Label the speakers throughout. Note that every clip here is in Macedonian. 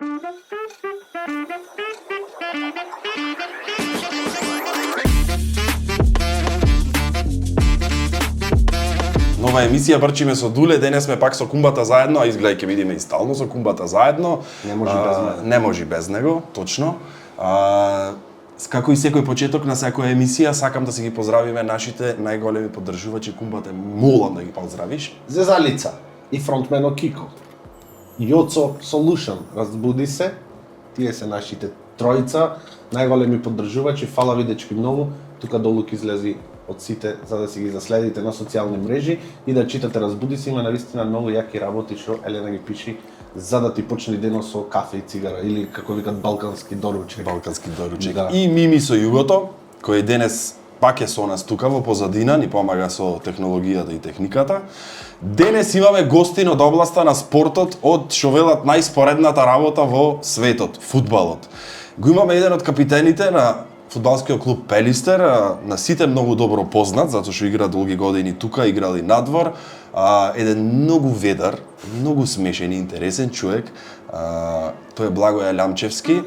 Speaker 1: Нова емисија Брчиме со Дуле, денес сме пак со Кумбата заедно, а изгледа ќе видиме и стално со Кумбата заедно.
Speaker 2: Не може без него.
Speaker 1: Не може без него, точно. Како и секој почеток на секоја емисија, сакам да си ги поздравиме нашите најголеми поддржувачи. Кумбата, молам да ги поздравиш.
Speaker 2: Зезалица и фронтмено Кико. Јоцо Solution, разбуди се. Тие се нашите тројца, најголеми поддржувачи. Фала ви дечки многу. Тука долу ќе излези од сите за да си ги заследите на социјални мрежи и да читате Разбуди се. Има навистина многу јаки работи што Елена ги пиши за да ти почне денот со кафе и цигара или како викат балкански доручек.
Speaker 1: Балкански доручек.
Speaker 2: Да.
Speaker 1: И Мими со Југото, кој денес пак е со нас тука во позадина, ни помага со технологијата и техниката. Денес имаме гостин од областа на спортот, од што велат најспоредната работа во светот, фудбалот. Го имаме еден од капитените на фудбалскиот клуб Пелистер, на сите многу добро познат, затоа што игра долги години тука, играли надвор. Еден многу ведар, многу смешен и интересен човек. Тој е Благоја Лямчевски.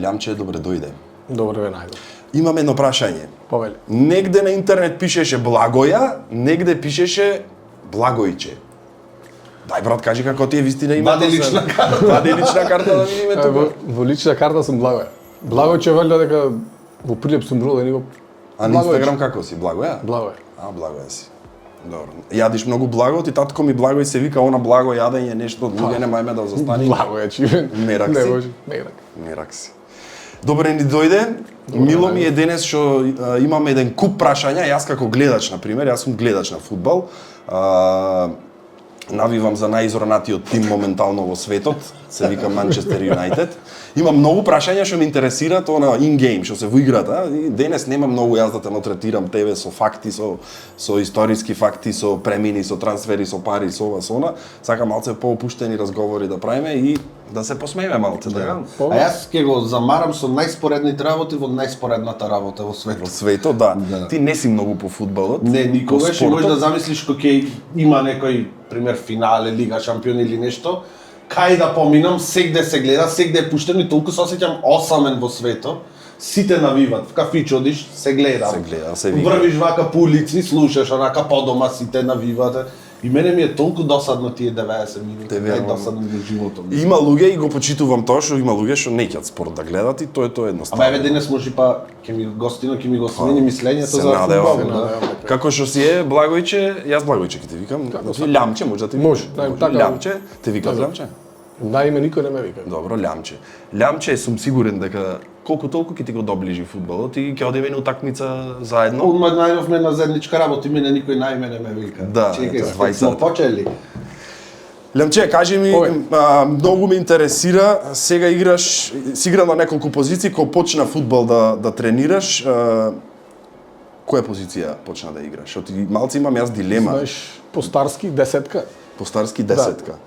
Speaker 1: Лямче, добре дојде.
Speaker 3: Добре ве најдов.
Speaker 1: Имам едно прашање.
Speaker 3: Повели.
Speaker 1: Негде на интернет пишеше Благоја, негде пишеше Благојче. Дај брат, кажи како ти е вистина име.
Speaker 2: Вади лична карта.
Speaker 1: Вади лична карта да видиме тука.
Speaker 3: Во лична карта сум Благоја. Благојче велја дека во Прилеп сум роден и во
Speaker 1: А на Инстаграм како си? Благоја?
Speaker 3: Благоја.
Speaker 1: Благоја си. Добро. Јадиш многу благо, ти татко ми Благој се вика она благо јадење, нешто друго нема име да застани.
Speaker 3: Благоја чивен.
Speaker 1: Мерак
Speaker 3: Не
Speaker 1: си.
Speaker 3: може, мерак.
Speaker 1: Мерак си. Добре ни дојде. Мило ми е денес што имаме еден куп прашања, јас како гледач на пример, јас сум гледач на фудбал. Навивам за најизоранатиот тим моментално во светот, се вика Манчестер Юнајтед. Има многу прашања што ме интересираат она in-game, што се во играта. И денес нема многу јас да те мотретирам тебе со факти, со историски факти, со премини, со трансфери, со пари, со ова, со она. Сакам малце поопуштени разговори да правиме и да се посмееме малце, така?
Speaker 2: А јас ќе го замарам со најспоредните работи во најспоредната работа во светот.
Speaker 1: Во светот, да.
Speaker 2: Да.
Speaker 1: Ти не си многу по фудбалот.
Speaker 2: Не, никогаш
Speaker 1: по
Speaker 2: и можеш да
Speaker 1: спортот.
Speaker 2: замислиш кога ќе има некој пример финале, Лига шампион или нешто, кај да поминам, сегде се гледа, сегде е пуштено и толку се осеќам осамен во светот. Сите навиват, в кафич одиш, се гледа.
Speaker 1: Се гледа, се вика.
Speaker 2: Врвиш вака по улици, слушаш, онака по дома сите навиват. И мене ми е толку досадно тие 90 минути, најдосадно во животот.
Speaker 1: Има луѓе и го почитувам тоа што има луѓе што не ќат спорт да гледат и тоа е едноставно.
Speaker 2: Ама еве денес може па ќе ми гостино ќе ми го смени мислењето
Speaker 1: се
Speaker 2: за
Speaker 1: надевам,
Speaker 2: фудбал. Да.
Speaker 1: Како што си е Благојче, јас Благојче ќе те викам. Лямче може да те викам.
Speaker 3: Може, така.
Speaker 1: Лямче, те викам Лямче.
Speaker 3: На име никој не ме вика.
Speaker 1: Добро, Лямче. Лямче сум сигурен дека колку толку ќе ти го доближи фудбалот и ќе одиме на утакмица заедно.
Speaker 2: Одма најдовме на заедничка работа, мене никој најме не ме вика.
Speaker 1: Да,
Speaker 2: чекај,
Speaker 1: ето, 20
Speaker 2: сме почели.
Speaker 1: Лямче, кажи ми, многу ме интересира, сега играш, си играл на неколку позиции, кога почна фудбал да тренираш, која позиција почна да играш? Што ти малци имам јас дилема.
Speaker 3: Знаеш, постарски десетка.
Speaker 1: Постарски десетка.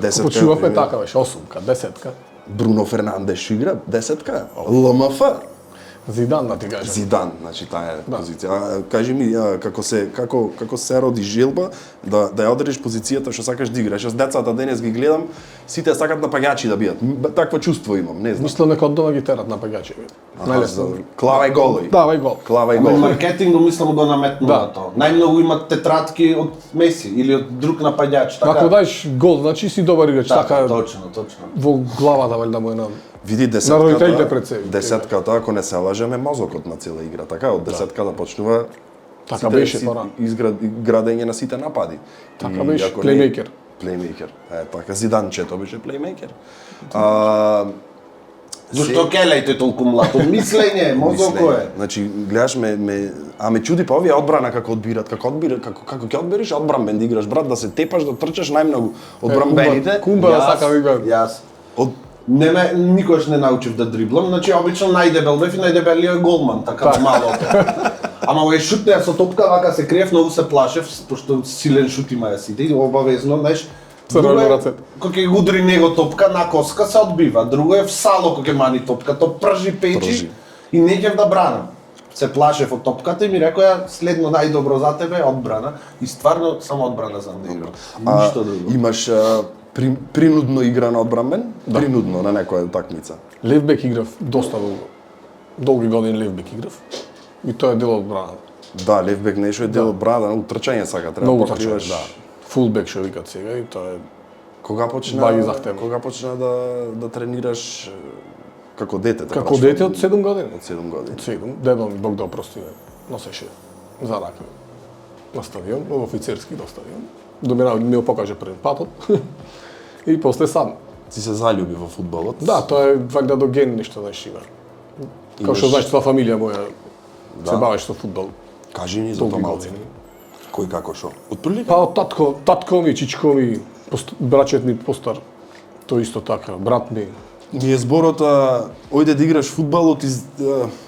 Speaker 1: Десетка.
Speaker 3: Почувавме
Speaker 1: например,
Speaker 3: така беше, осумка, десетка.
Speaker 1: Бруно Фернандеш што игра, десетка. ЛМФ.
Speaker 3: Зидан да ти кажам.
Speaker 1: Зидан, значи таа е
Speaker 3: Да.
Speaker 1: позиција. Кажи ми како се роди желба да ја одржиш позицијата што сакаш да играш. Јас децата денес ги гледам, сите сакат напаѓачи да бидат. Такво чувство имам, не знам.
Speaker 3: Мислам дека од дома ги терат на паѓачи. Најлесно.
Speaker 1: Клавај голој.
Speaker 3: Давај гол.
Speaker 1: Клавај
Speaker 2: Ама и
Speaker 1: голој.
Speaker 2: маркетингот мислам го наметнува
Speaker 3: Да.
Speaker 2: тоа. Најмногу имат тетрадки од Меси или од друг напаѓач, така.
Speaker 3: Ако даеш гол, значи си добар играч, така
Speaker 2: точно.
Speaker 3: во главата валјда му е на
Speaker 1: Види
Speaker 3: родителите пред себе.
Speaker 1: десетката, ако не се лажеме, мозокот на цела игра. Така, од десетката почнува
Speaker 3: Така беше порано.
Speaker 1: градење на сите напади.
Speaker 3: Така
Speaker 1: И
Speaker 3: беше,
Speaker 1: ако не-
Speaker 3: плеймејкер.
Speaker 1: Плеймејкер. Така, Зиданчето беше плеймејкер.
Speaker 2: Зошто келејте толку млад? Од мислење, мозоко е.
Speaker 1: Значи, гледаш ме чуди па овие одбрана како одбират, како ќе одбериш одбранбен да играш, брат, да се тепаш, да трчаш најмногу одбранбените.
Speaker 3: Кумба да сака да игра.
Speaker 2: Јас.
Speaker 1: Од
Speaker 2: Никогаш не научив да дриблам, значи обично најдебел бев и најдебелиот голман, така во малото. Ама кога шутнеа со топка, вака се криев, многу се плашев, пошто силен шут имаја сите, и обавезно, знаеш, друго е, кога ќе удри него топка на коска се одбива, друго е в сало кога ќе мани топка, то пржи печи
Speaker 1: Пржи.
Speaker 2: и не ќе да бранам. се плашев од топката и ми рекоа следно најдобро за тебе е одбрана и стварно само одбрана знам да играм. Ништо друго.
Speaker 1: Имаш принудно игран одбранбен? Принудно на некоја такмица.
Speaker 3: Левбек играв доста долги години левбек играв. И тоа е дел од одбраната.
Speaker 1: Да, левбек нешто е дел од брада, утрчање сака, треба
Speaker 3: Многу
Speaker 1: покриваш.
Speaker 3: трчање, да. Фулбек што викат сега и тоа е
Speaker 1: Кога почна
Speaker 3: Баги захтевно.
Speaker 1: Кога почна да тренираш како дете?
Speaker 3: како дете од 7 години.
Speaker 1: Од 7 години.
Speaker 3: 7. Дедо ми Бог да опрости носеше за рака на стадион, во офицерски до стадион. Домина ми го покаже првен патот. И после сам.
Speaker 1: Ти се залюби во фудбалот?
Speaker 3: Да, тоа е вајда до ген ништо знаеш има. Као што
Speaker 1: Имаш-
Speaker 3: знаеш, тоа фамилија моја се
Speaker 1: Да.
Speaker 3: бавеше со фудбал.
Speaker 1: Кажи ни за
Speaker 3: Долги
Speaker 1: тоа малце.
Speaker 3: години.
Speaker 1: Кој како шо? Од прилика?
Speaker 3: Па од татко ми, чичко ми, брачет ми постар, тој исто така, брат ми.
Speaker 1: Ми е зборот, ојде да играш фудбал, ти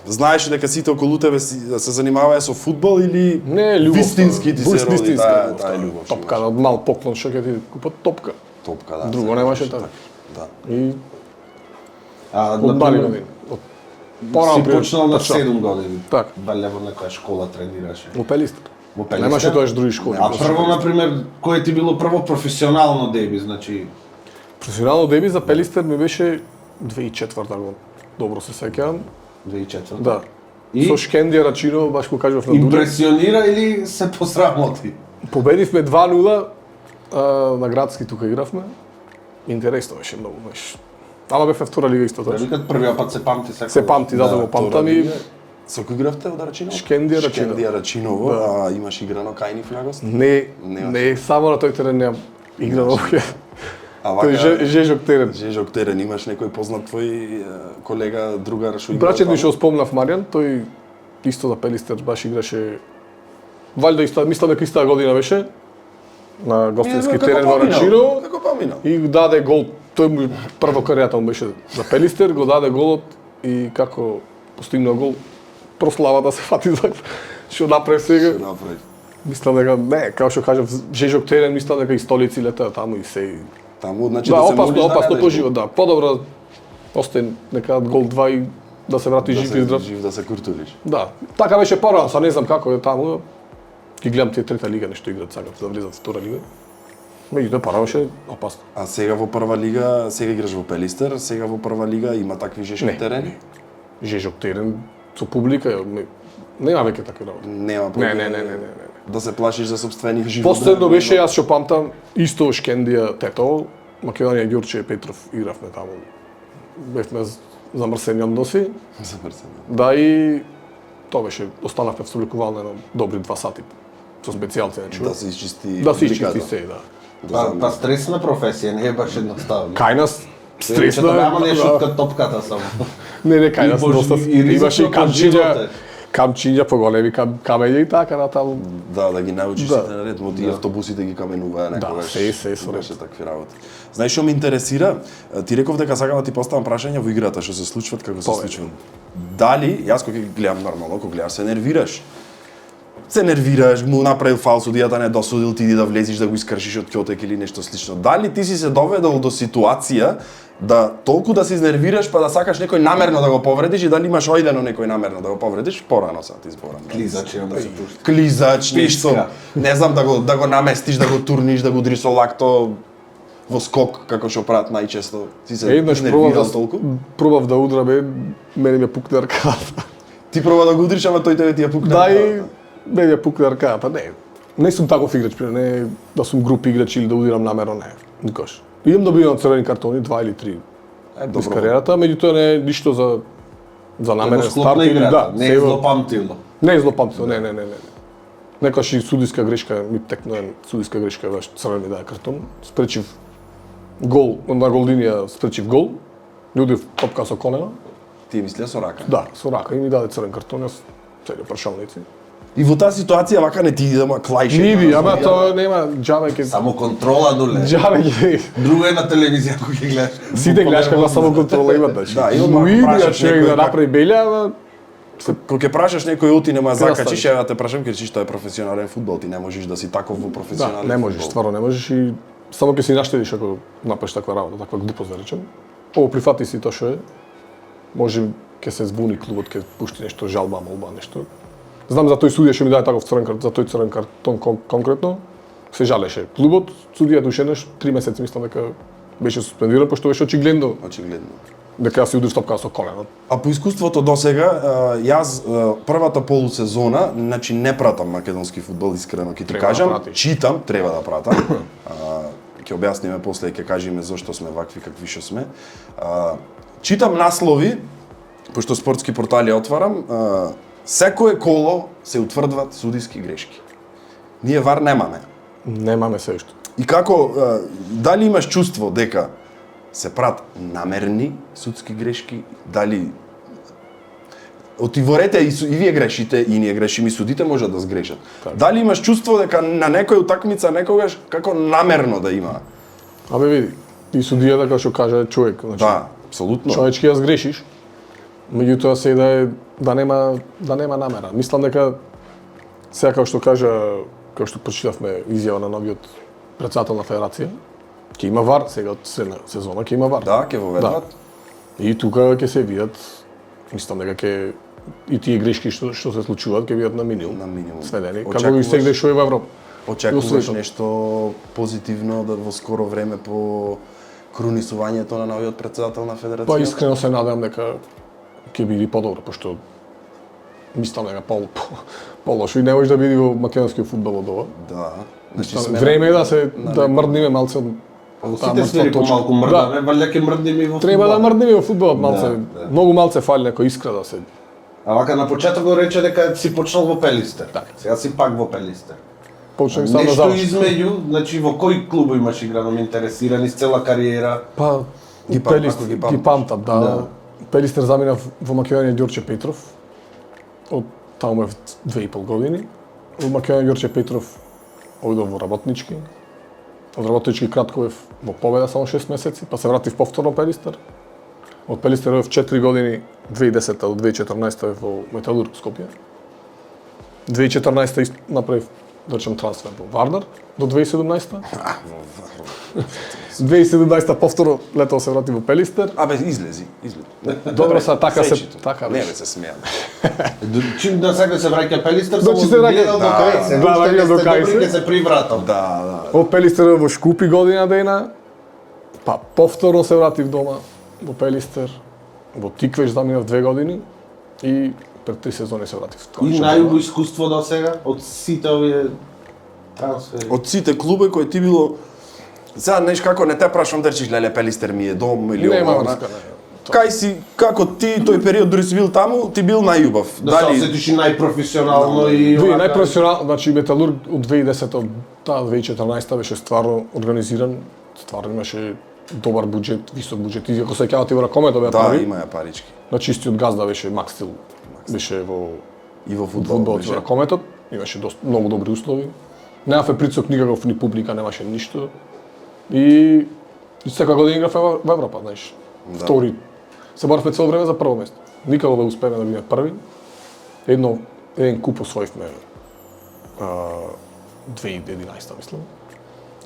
Speaker 1: знаеш дека сите околу тебе се занимаваа со фудбал или
Speaker 3: Не, љубов.
Speaker 1: вистински ти се роди
Speaker 3: вистинска
Speaker 1: таа љубов?
Speaker 3: Топка, од мал поклон што ќе ти купат топка.
Speaker 1: Топка, да.
Speaker 3: Друго
Speaker 1: се
Speaker 3: немаше
Speaker 1: кажеш,
Speaker 3: така.
Speaker 1: Да.
Speaker 3: И
Speaker 2: А,
Speaker 3: од мали години. Од порано
Speaker 2: си почнал на
Speaker 3: трчав.
Speaker 2: 7 години.
Speaker 3: Така.
Speaker 2: Дали во некоја школа тренираше?
Speaker 3: Во Пелистер.
Speaker 2: Во Пелистер?
Speaker 3: Немаше тоаш други школи.
Speaker 2: А прво, например, кое ти било прво професионално деби, значи...
Speaker 3: Професионално деби за Пелистер ми беше 2004 година. Добро се сеќавам.
Speaker 2: 2004.
Speaker 3: Да.
Speaker 2: И?
Speaker 3: Со Шкендија Рачино, баш го кажав на Дуре.
Speaker 2: Импресионира или се посрамоти?
Speaker 3: Победивме 2-0 на градски тука игравме. Интересно беше многу, знаеш. Ама бев втора лига исто точно.
Speaker 2: Викат првиот пат се памти секој.
Speaker 3: Се памти, да, го памтам и
Speaker 1: Со кој игравте од Рачиново?
Speaker 3: Шкендија Рачиново.
Speaker 1: Шкендија Рачиново, а имаш играно кај нив на гост?
Speaker 3: не само на тој терен неам играл овие.
Speaker 1: А
Speaker 3: Тој Жежок терен.
Speaker 1: Жежок терен, имаш некој познат твој колега, другар што игра?
Speaker 3: Брачет ми
Speaker 1: таму?
Speaker 3: што спомнав Маријан, тој исто за Пелистер баш играше. Валјда исто, мислам дека истата година беше на гостински
Speaker 1: Како
Speaker 3: терен во
Speaker 1: поминал,
Speaker 3: Рачиново
Speaker 1: Како поминал?
Speaker 3: и даде гол. Тој му прво кариерата му беше за Пелистер, го даде голот и како постигнал гол прославата се фати за што направи сега.
Speaker 1: Направи.
Speaker 3: Мислам дека не, како што кажав, Жежок терен, мислам дека и столици летаат таму и се.
Speaker 1: Таму, значи
Speaker 3: Да,
Speaker 1: да се
Speaker 3: опасно,
Speaker 1: молиш да
Speaker 3: опасно
Speaker 1: не
Speaker 3: по
Speaker 1: дадеш
Speaker 3: живот, да. Подобро остај нека гол 2 и да се врати
Speaker 1: гол.
Speaker 3: жив и здрав.
Speaker 1: Жив да се куртулиш.
Speaker 3: Да. Така беше порано, са не знам како е таму. Ги гледам тие трета лига нешто играат сакат да влезат во втора лига. Меѓутоа порано беше опасно.
Speaker 1: А сега во прва лига, сега играш во Пелистер, сега во прва лига има такви жешки
Speaker 3: Не,
Speaker 1: терени?
Speaker 3: Жежок терен со публика, нема веќе такви работи.
Speaker 1: Нема
Speaker 3: Не,
Speaker 1: проблем.
Speaker 3: не, не, не, не, не.
Speaker 1: Да се плашиш за сопствениот живот.
Speaker 3: Последно беше, јас што памтам, исто Шкендија Тето, Македонија Ѓурче Петров игравме таму. Бевме замрсени односи.
Speaker 1: Замрсено.
Speaker 3: Да и тоа беше, останавме встоликувално едно добри 2 сати со специјалци, значи.
Speaker 1: Да се изчисти.
Speaker 3: Да се изчисти
Speaker 1: публиката.
Speaker 3: се, да.
Speaker 2: Па стресна професија, не е баш едноставно.
Speaker 3: Кај нас
Speaker 2: Стресна,
Speaker 3: стресна.
Speaker 2: нема не
Speaker 3: да.
Speaker 2: шутка топката само.
Speaker 3: Не, кај
Speaker 2: И
Speaker 3: нас
Speaker 2: бож-
Speaker 3: доста
Speaker 2: и ризично
Speaker 3: имаше и
Speaker 2: по живот
Speaker 3: камчиња,
Speaker 2: е.
Speaker 3: камчиња поголеми камења и така натаму.
Speaker 1: Да ги научиш
Speaker 3: Да.
Speaker 1: сите на ред, тие автобусите ги каменуваа некогаш.
Speaker 3: се со ред.
Speaker 1: Беше такви работи. Знаеш што ме интересира? Ти реков дека сакам да ти поставам прашања во играта, што се случват, како се
Speaker 3: Повеќе.
Speaker 1: случват. Дали, јас кога ги гледам нормално, кога гледаш се нервираш. Се нервираш, му направил фал, судијата не досудил, ти иди да влезиш да го искршиш од ќотек или нешто слично. Дали ти си се доведал до ситуација да толку да се изнервираш па да сакаш некој намерно да го повредиш и дали имаш ојдено некој намерно да го повредиш? Порано сад изборам.
Speaker 2: Клизач имам да се пушти.
Speaker 1: Клизач, нешто,
Speaker 2: Писка.
Speaker 1: не знам да го наместиш, да го турниш, да го удриш со лакто во скок како што прават најчесто. Ти се
Speaker 3: Еднаш
Speaker 1: изнервирал толку.
Speaker 3: пробав да удра бе, мене ми пукна рката.
Speaker 1: Ти проба да го удриш, ама тој тебе ти ја пукна.
Speaker 3: Да и мене ми пукна рката, не. Не сум таков играч, не да сум груп играч или да удирам намерно, не. Никош. Идам да бидам црвени картони, 2 или 3
Speaker 1: Е,
Speaker 3: без
Speaker 1: добро.
Speaker 3: кариерата, меѓутоа не е ништо за намерен
Speaker 2: Склоп
Speaker 3: старт
Speaker 2: на
Speaker 3: или
Speaker 2: играта, не е
Speaker 3: сега-
Speaker 2: злопамтило.
Speaker 3: Не е злопамтило, не. Некојаш и судиска грешка, ми текна судиска грешка, баш црвен ми даде картон. Спречив гол, на гол линија спречив гол. Луѓе топка со колено.
Speaker 1: Ти мислеа со рака.
Speaker 3: Да, со рака и ми даде црвен картон, јас цели прашалници.
Speaker 1: И во таа ситуација вака не ти иде да ма клајше.
Speaker 3: Не иди, ама тоа нема џабе ќе
Speaker 2: Само контрола нуле.
Speaker 3: џабе ќе
Speaker 2: Друго е на телевизија кога ги гледаш.
Speaker 3: сите гледаш како само контрола има, значи.
Speaker 1: Да, и
Speaker 3: Но
Speaker 1: одмah
Speaker 3: иди
Speaker 1: прашаш
Speaker 3: да човек
Speaker 1: некој
Speaker 3: да
Speaker 1: как-
Speaker 3: направи белја, ама
Speaker 1: Кога ќе прашаш некој оти нема
Speaker 3: Сега
Speaker 1: закачиш,
Speaker 3: ставиш.
Speaker 1: ја те прашам ќе речиш тоа е професионален фудбал, ти не можеш да си таков во
Speaker 3: да,
Speaker 1: професионален
Speaker 3: не можеш,
Speaker 1: фудбал.
Speaker 3: стварно не можеш и само ќе си наштедиш ако направиш таква работа, таква глупост да речем. Ово прифати си тоа што е. Може ќе се звуни клубот, ќе пушти нешто жалба, молба, нешто. Знам за тој судија што ми даде таков црвен картон, за тој црвен картон конкретно, се жалеше. Клубот, судијата ушеднаш 3 месеци мислам дека беше суспендиран пошто беше очигледно
Speaker 1: Очигледно.
Speaker 3: дека ја се удрив топка со колено.
Speaker 1: А по искуството досега, јас првата полусезона, значи не пратам македонски фудбал, искрено ќе ти
Speaker 3: Треба да
Speaker 1: кажам,
Speaker 3: пратиш.
Speaker 1: читам, треба да пратам. Ќе објасниме после и ќе кажеме зошто сме вакви какви што сме. Читам наслови, пошто спортски портали отварам, секое коло се утврдват судиски грешки. Ние вар немаме.
Speaker 3: Немаме се уште.
Speaker 1: И како, дали имаш чувство дека се прат намерни судски грешки, дали отиворете и вие грешите и ние грешиме и судите можат да сгрешат.
Speaker 3: Така.
Speaker 1: Дали имаш чувство дека на некоја утакмица некогаш како намерно да има?
Speaker 3: Абе види, и судијата како што каже човек, значи
Speaker 1: Да, апсолутно.
Speaker 3: човечки ја сгрешиш, меѓутоа се да нема намера. Мислам дека сега како што кажа, како што прочитавме изјава на новиот претседател на федерација, ќе има вар сега од сезона, ќе има вар.
Speaker 1: Да, ќе воведат.
Speaker 3: И тука ќе се видат, мислам дека ќе и тие грешки што се случуваат ќе бидат на минимум.
Speaker 1: На минимум.
Speaker 3: Сведени, како
Speaker 1: Очекуваш-
Speaker 3: и сегде што е во Европа.
Speaker 1: Очекуваш
Speaker 3: светот.
Speaker 1: нешто позитивно да во скоро време по крунисувањето на новиот претседател на федерацијата?
Speaker 3: Па искрено се надевам дека ќе биде подобро, пошто мислам дека по-лошо и не може да биде во македонскиот фудбал од ова.
Speaker 1: Да.
Speaker 3: Време е да се да мрдниме малце од
Speaker 2: Во
Speaker 3: таа
Speaker 2: сите
Speaker 3: мртва
Speaker 2: сфери
Speaker 3: точка.
Speaker 2: помалку мрдаме, валја ќе мрдиме и во
Speaker 3: Треба да
Speaker 2: фудбал.
Speaker 3: мрдниме во фудбалот малце.
Speaker 2: Да.
Speaker 3: Многу малце фали некој искра да се.
Speaker 2: А вака на почеток го рече дека си почнал во Пелистер.
Speaker 3: Така.
Speaker 2: Сега си пак во Пелистер.
Speaker 3: Почнем само да
Speaker 2: Нешто
Speaker 3: заврши.
Speaker 2: измеѓу, значи во кој клуб имаш играно, ме интересира низ цела кариера.
Speaker 3: Па
Speaker 1: Ги
Speaker 3: Пелистер
Speaker 1: памтам,
Speaker 3: ги памтам, да.
Speaker 2: Да.
Speaker 3: Пелистер замина во Македонија Ѓорче Петров. Од таму е 2,5 години. Од Македонија Ѓорче Петров одидов во работнички. Од работнички кратко бев во Победа само 6 месеци, па се вратив повторно Пелистер. Од Пелистер бев 4 години, 2010 до 2014 бев во Металург Скопје. 2014 направив да речем трансфер во Вардар до 2017. 2017 повторно летово се врати во Пелистер.
Speaker 1: Абе, излези.
Speaker 3: Добро са, така се
Speaker 1: Сечито.
Speaker 3: така
Speaker 1: Не
Speaker 3: беше.
Speaker 1: бе се смеам.
Speaker 2: Чим да сега се враќа Пелистер,
Speaker 3: Значи
Speaker 2: само
Speaker 3: се враќа-
Speaker 2: гледал до
Speaker 1: да,
Speaker 2: крај се.
Speaker 3: да,
Speaker 2: Уште
Speaker 3: гледал
Speaker 2: не
Speaker 3: до
Speaker 2: сте
Speaker 3: крај
Speaker 2: добри,
Speaker 3: се.
Speaker 2: ќе се привратам.
Speaker 1: Да.
Speaker 3: Од Пелистер во Шкупи година дена, па повторно се вратив дома во Пелистер, во Тиквеш заминав 2 години и пред 3 сезони се вратив.
Speaker 2: И најубаво искуство до сега од сите овие трансфери.
Speaker 1: Од сите клубови кои ти било сега неш како не те прашам да речеш леле Пелистер ми е дом или
Speaker 3: Нема
Speaker 1: ова.
Speaker 3: врска, не.
Speaker 1: Кај си како ти тој период дури си бил таму, ти бил најубав.
Speaker 2: Да се осетиш и најпрофесионално и
Speaker 3: Ви
Speaker 2: овака.
Speaker 3: најпрофесионално, значи Металург од 2010 од 2014 беше стварно организиран, стварно имаше добар буџет, висок буџет. И ако се сеќавате во ракомето беа
Speaker 1: Да,
Speaker 3: прави.
Speaker 1: има ја парички.
Speaker 3: На чистиот газда беше Макстил. Беше во
Speaker 1: И во фудбал.
Speaker 3: фудбалот
Speaker 1: беше.
Speaker 3: во ракометот, имаше многу добри услови. Немаве притисок никаков, ни публика, немаше ништо. И секоја година игравме во Европа, знаеш.
Speaker 1: Да.
Speaker 3: Втори. Се боравме цело време за прво место. Никако да успееме да бидеме први. Еден куп освоивме 2011 мислам.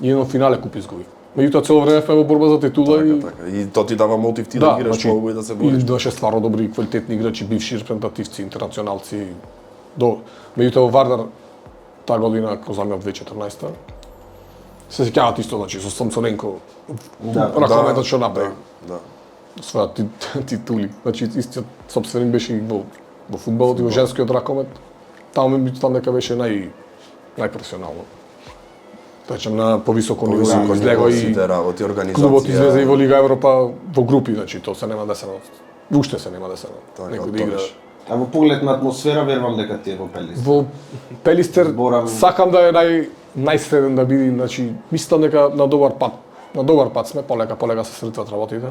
Speaker 3: И едно финале куп изгубив. Меѓутоа цело време сме во борба за титула и
Speaker 1: Така. И то ти дава мотив ти да играш многу и да се
Speaker 3: и
Speaker 1: бориш.
Speaker 3: имаше стварно добри и квалитетни играчи, бивши репрезентативци, интернационалци. Меѓутоа во Вардар таа година кога заминав 2014 се сеќават исто, значи со Самсоненко ракометот што направи.
Speaker 1: Да.
Speaker 3: Своја титули. Значи истиот сопственик беше и во фудбалот и во женскиот ракомет. Таму ми мислам дека беше најпрофесионално. Да речем на повисоко ниво
Speaker 1: Повисоко
Speaker 3: излего
Speaker 1: ниво
Speaker 3: и
Speaker 1: сите работи, организација.
Speaker 3: клубот излезе и во Лига Европа во групи, значи тоа се нема десено. Уште се нема десено.
Speaker 1: Така,
Speaker 3: Некој да
Speaker 1: тоа
Speaker 3: игра.
Speaker 1: беше.
Speaker 2: А во поглед на атмосфера верувам дека ти е во Пелистер.
Speaker 3: Во Пелистер
Speaker 2: Зборам-
Speaker 3: сакам да е најсреден да биде, значи мислам дека на добар пат сме, полека се сретват работите.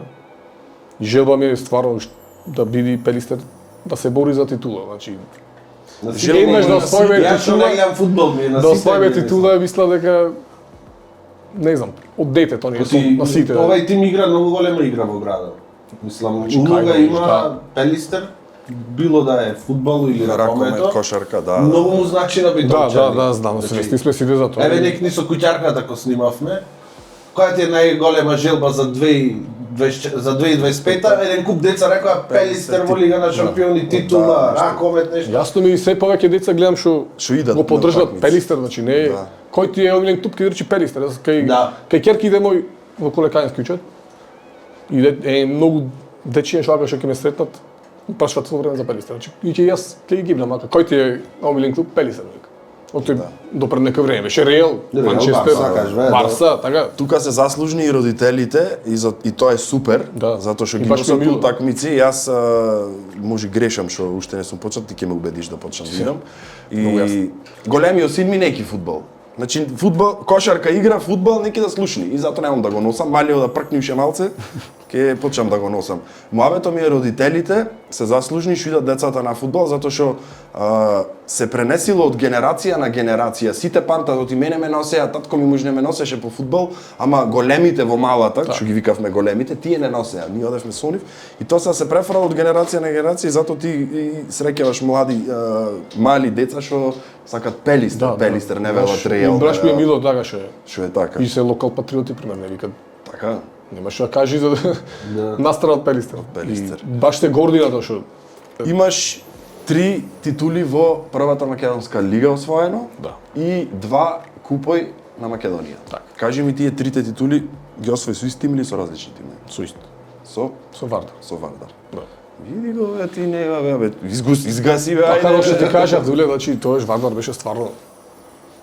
Speaker 3: И желба ми е стварно да биде Пелистер да се бори за титула, значи
Speaker 2: На
Speaker 3: Еднаш да освоиме
Speaker 2: Јас што
Speaker 3: титула-
Speaker 2: не гледам фудбал ми е на
Speaker 3: да
Speaker 2: сите.
Speaker 3: освоиме
Speaker 2: ми е,
Speaker 3: титула, мислам дека не знам, од детето ние
Speaker 2: Ти,
Speaker 3: на сите.
Speaker 2: Овај тим игра многу голема игра во градот. Мислам,
Speaker 3: Значи,
Speaker 2: улога
Speaker 3: кај
Speaker 2: има
Speaker 3: да.
Speaker 2: Пелистер, било да е фудбал или
Speaker 1: Ракомет,
Speaker 2: ракомето.
Speaker 1: кошарка, да.
Speaker 2: Многу му значи на битолчани.
Speaker 3: Да, знам, свесни сме сите за тоа.
Speaker 2: Еве некни со куќарката ко снимавме. Која ти е најголема желба за за 2025-та еден куп деца рекоа Пелистер во Лига на шампиони, титула, раковет, нешто.
Speaker 3: Јасно ми и се повеќе деца гледам што
Speaker 1: идат
Speaker 3: го
Speaker 1: на
Speaker 3: поддржат
Speaker 1: утакмици.
Speaker 3: Пелистер, значи не е
Speaker 1: Да.
Speaker 3: кој ти е омилен клуб ќе речи Пелистер. Јас
Speaker 2: Да.
Speaker 3: кај ќерки иде мој во колекањски учат. И многу дечиња што ќе ме сретнат, прашаат во време за Пелистер. Значи и ќе јас ќе ги гибнам, кој ти е омилен клуб Пелистер. Од тој до пред некој време беше Реал,
Speaker 2: Реал,
Speaker 3: Манчестер,
Speaker 2: Барса, кажуваме, да.
Speaker 3: Барса, така.
Speaker 1: Тука се заслужни и родителите и тоа е супер,
Speaker 3: Да.
Speaker 1: затоа што
Speaker 3: И
Speaker 1: ги
Speaker 3: баш ми е
Speaker 1: носат
Speaker 3: мило.
Speaker 1: утакмици. Јас може грешам што уште не сум почнал, ти ќе ме убедиш да почнам да играм.
Speaker 3: Многу јасно.
Speaker 1: И големиот син ми неки фудбал. Значи фудбал, кошарка игра, фудбал неки да слушни и затоа немам да го носам, малиот да пркни уште малце, ќе почнам да го носам. Муабето ми е родителите се заслужни што идат децата на фудбал затоа што се пренесило од генерација на генерација. Сите памтат од и мене ме носеа, татко ми може не ме носеше по фудбал, ама големите во малата, што ги викавме големите, тие не носеа. Ние одевме со нив и тоа се префрало од генерација на генерација и затоа ти и среќаваш млади мали деца што сакат Пелистер, Пелистер не велат Реал.
Speaker 3: Браш ми е мило така
Speaker 1: Што е така.
Speaker 3: И се локал патриоти пример не викат.
Speaker 1: Така.
Speaker 3: Нема што да кажи за да настара од Пелистер.
Speaker 1: Пелистер.
Speaker 3: И баш те горди на тоа што
Speaker 1: Имаш 3 титули во првата македонска лига освоено
Speaker 3: Да.
Speaker 1: и 2 купој на Македонија.
Speaker 3: Така.
Speaker 1: Кажи ми тие трите титули ги освои со ист тим или со различни тимови?
Speaker 3: со ист.
Speaker 1: Со
Speaker 3: Вардар.
Speaker 1: со Вардар.
Speaker 3: Да.
Speaker 1: Види го бе ти нега бе, изгаси бе.
Speaker 3: Така
Speaker 1: ајде,
Speaker 3: што
Speaker 1: бе.
Speaker 3: ти кажав, Дуле, значи тоаш Вардар беше стварно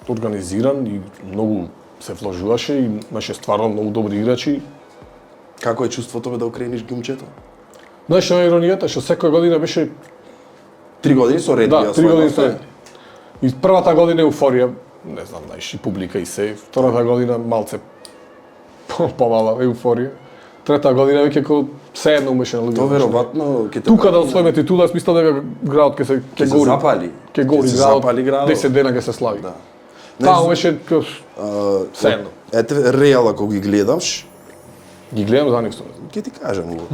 Speaker 3: организиран и многу се вложуваше и имаше стварно многу добри играчи.
Speaker 1: Како е чувството бе да окрениш гумчето?
Speaker 3: Знаеш што е иронијата, што секоја година беше
Speaker 1: 3 години со ред.
Speaker 3: да,
Speaker 1: ја
Speaker 3: 3 години
Speaker 1: освоено.
Speaker 3: се. И првата година еуфорија, не знам, знаеш, и публика и се. Втората година малце помала еуфорија. Трета година веќе како се едно умеше на луѓе.
Speaker 1: Тоа веројатно ќе те
Speaker 3: Тука да освоиме титула, јас мислам дека градот ќе се
Speaker 1: ќе се
Speaker 3: гори.
Speaker 1: запали.
Speaker 3: Ќе гори
Speaker 1: се
Speaker 3: градот.
Speaker 1: запали градот.
Speaker 3: 10 дена ќе се слави.
Speaker 1: Да.
Speaker 3: Таа беше како се
Speaker 1: Се
Speaker 3: едно.
Speaker 1: Ете Реал ако ги гледаш,
Speaker 3: Ги гледам за нешто.
Speaker 1: ќе ти кажам го.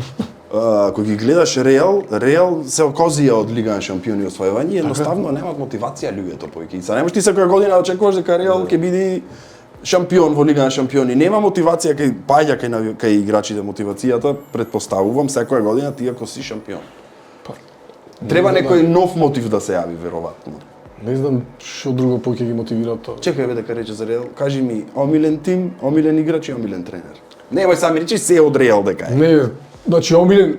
Speaker 1: Ако ги гледаш Реал се окозија од Лига на шампиони освојување, едноставно немаат мотивација луѓето повеќе. И са немаш ти секоја година да очекуваш дека Реал ќе биде шампион во Лига на шампиони. Нема мотивација кај паѓа кај играчите мотивацијата, претпоставувам секоја година ти ако си шампион.
Speaker 3: Па,
Speaker 1: Треба
Speaker 3: не знам,
Speaker 1: некој нов мотив да се јави веројатно.
Speaker 3: Не знам што друго повеќе ги мотивира од тоа.
Speaker 1: Чекај бе дека рече за Реал, кажи ми омилен тим, омилен играч и омилен тренер. Немој сами речи се од Реал дека е.
Speaker 3: Не, значи омилен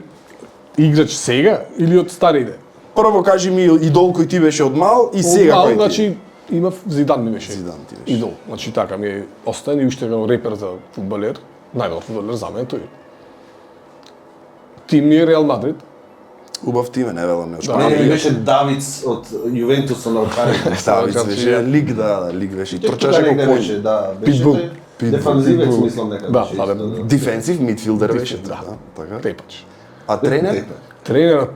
Speaker 3: играч сега или од старите?
Speaker 1: Прво кажи ми идол кој ти беше од мал и сега
Speaker 3: Мал,
Speaker 1: кој ти.
Speaker 3: значи имав Зидан ми беше.
Speaker 1: Зидан ти беше.
Speaker 3: Идол. Значи така ми е остан и уште како репер за фудбалер, најдобар фудбалер за мене тој. Тим ми е Реал Мадрид.
Speaker 1: Убав тиме, не велам нешто.
Speaker 2: Не, не беше Давиц од Јувентус на Кариб.
Speaker 1: Давид беше лиг, да, лиг беше.
Speaker 2: Тука
Speaker 1: Трчаше
Speaker 2: негде
Speaker 1: како
Speaker 2: беше,
Speaker 1: кој.
Speaker 2: да, беше
Speaker 3: Питбул.
Speaker 2: тој
Speaker 1: Питбул.
Speaker 2: дефанзивец
Speaker 3: Питбул.
Speaker 2: мислам дека
Speaker 3: Да,
Speaker 2: беше.
Speaker 3: да,
Speaker 2: исто,
Speaker 3: бе.
Speaker 1: Дефенсив мидфилдер беше,
Speaker 3: Да.
Speaker 1: да, така.
Speaker 3: Тепач.
Speaker 1: А тренер?
Speaker 3: Тренерот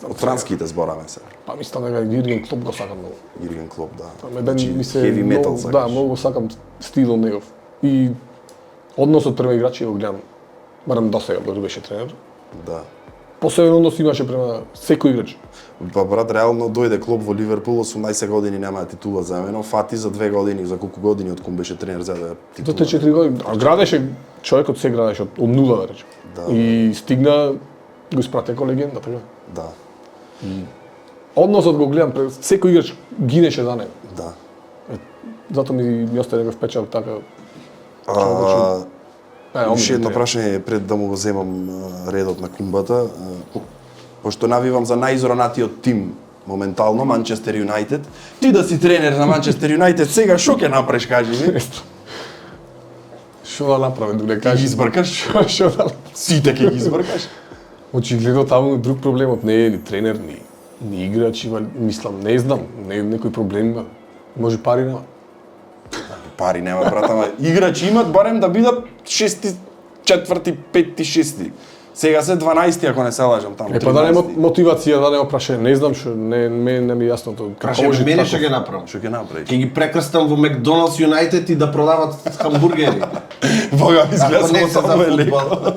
Speaker 1: Од франските збораме се.
Speaker 3: па мислам дека Јурген Клоп го сакам многу.
Speaker 1: Јурген Клоп, да.
Speaker 3: Ме бен ми се
Speaker 1: heavy metal
Speaker 3: многу-
Speaker 1: сакаш.
Speaker 3: Да, многу сакам стилот негов. И односот према играчи го гледам барем досега додека беше тренер.
Speaker 1: Да.
Speaker 3: Посебен однос имаше према секој играч.
Speaker 1: Па брат, реално дојде Клоп во Ливерпул, 18 години нема титула земено, фати за 2 години, за колку години од кум беше тренер за да титула.
Speaker 3: За 4 години. А градеше, човекот се градеше од нула, да речем.
Speaker 1: Да.
Speaker 3: И стигна, го испрате како легенда, така.
Speaker 1: Да,
Speaker 3: Односот го гледам, секој играч гинеше за него.
Speaker 1: да.
Speaker 3: Затоа ми остане некој впечаток така.
Speaker 1: Уште едно прашање пред да му го земам редот на кумбата. Пошто навивам за најизоранатиот тим моментално, Манчестер Юнајтед. Ти да си тренер на Манчестер Юнајтед, сега шо ќе направиш, кажи ми?
Speaker 3: Што да направи, да
Speaker 1: Ги
Speaker 3: кажеш?
Speaker 1: избркаш?
Speaker 3: Што да?
Speaker 1: Сите ќе ги избркаш?
Speaker 3: Очигледно таму друг проблемот не е ни тренер, ни играч, мислам, не знам, не е некој проблем има. Може пари нема.
Speaker 1: Пари нема, брат, ама играчи имат барем да бидат 6, 4, 5, 6. Сега се 12 ако не се лажам таму.
Speaker 3: Е па да
Speaker 1: 13.
Speaker 3: мотивација, да не опраше, не знам што, не ми е јасно тоа.
Speaker 2: Прашај мене што ќе направам.
Speaker 1: Што ќе направиш?
Speaker 2: Ќе ги прекрстам во Макдоналдс Юнајтед и да продават хамбургери.
Speaker 1: Бога ми изгледа
Speaker 2: Ако не се
Speaker 1: само
Speaker 2: за
Speaker 1: е леко.
Speaker 2: фудбал.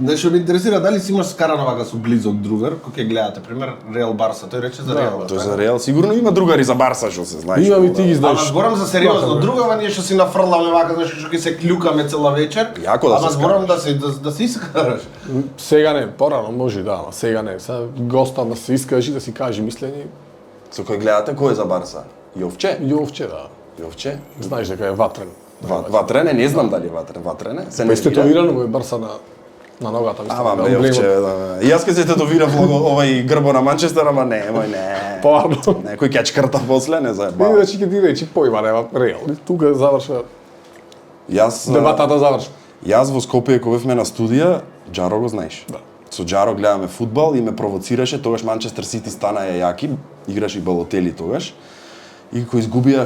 Speaker 2: Нешто ме интересира дали си имаш скарано вака со близок другар, кој ќе гледате, пример Реал Барса, тој рече за Реал.
Speaker 1: Тој за Реал сигурно има другари за Барса што се знаеш.
Speaker 3: Имам и ти ги знаеш.
Speaker 2: Ама зборам за сериозно, другава ние што си нафрламе вака, знаеш што ќе се клюкаме цела вечер.
Speaker 1: Јако да
Speaker 2: ама
Speaker 1: се
Speaker 2: зборам да се искараш.
Speaker 3: Сега не, порано може да, ама сега не. Сега гостам да се искаш и да си кажи мислење.
Speaker 1: Со кој гледате кој е за Барса? Јовче?
Speaker 3: Јовче, да.
Speaker 1: Јовче?
Speaker 3: Знаеш дека е ватрен.
Speaker 1: Ватрене, не знам дали е ватрене. Се
Speaker 3: Па истетовирано му е Барса на ногата, мислам.
Speaker 1: Ама бе, Јовче, да. И јас ке се тетовирав овај грбо на Манчестер, ама не.
Speaker 3: Парно.
Speaker 1: Некој ќе чкрта после, не
Speaker 3: Не,
Speaker 1: заебава.
Speaker 3: значи ќе ти речи појма нема Реал. Тука завршва
Speaker 1: Јас
Speaker 3: дебатата завршва.
Speaker 1: Јас во Скопје кога бевме на студија, Џаро го знаеш.
Speaker 3: Да.
Speaker 1: Со Џаро гледаме фудбал и ме провоцираше, тогаш Манчестер Сити стана јаки, играше и Балотели тогаш. И кој изгубија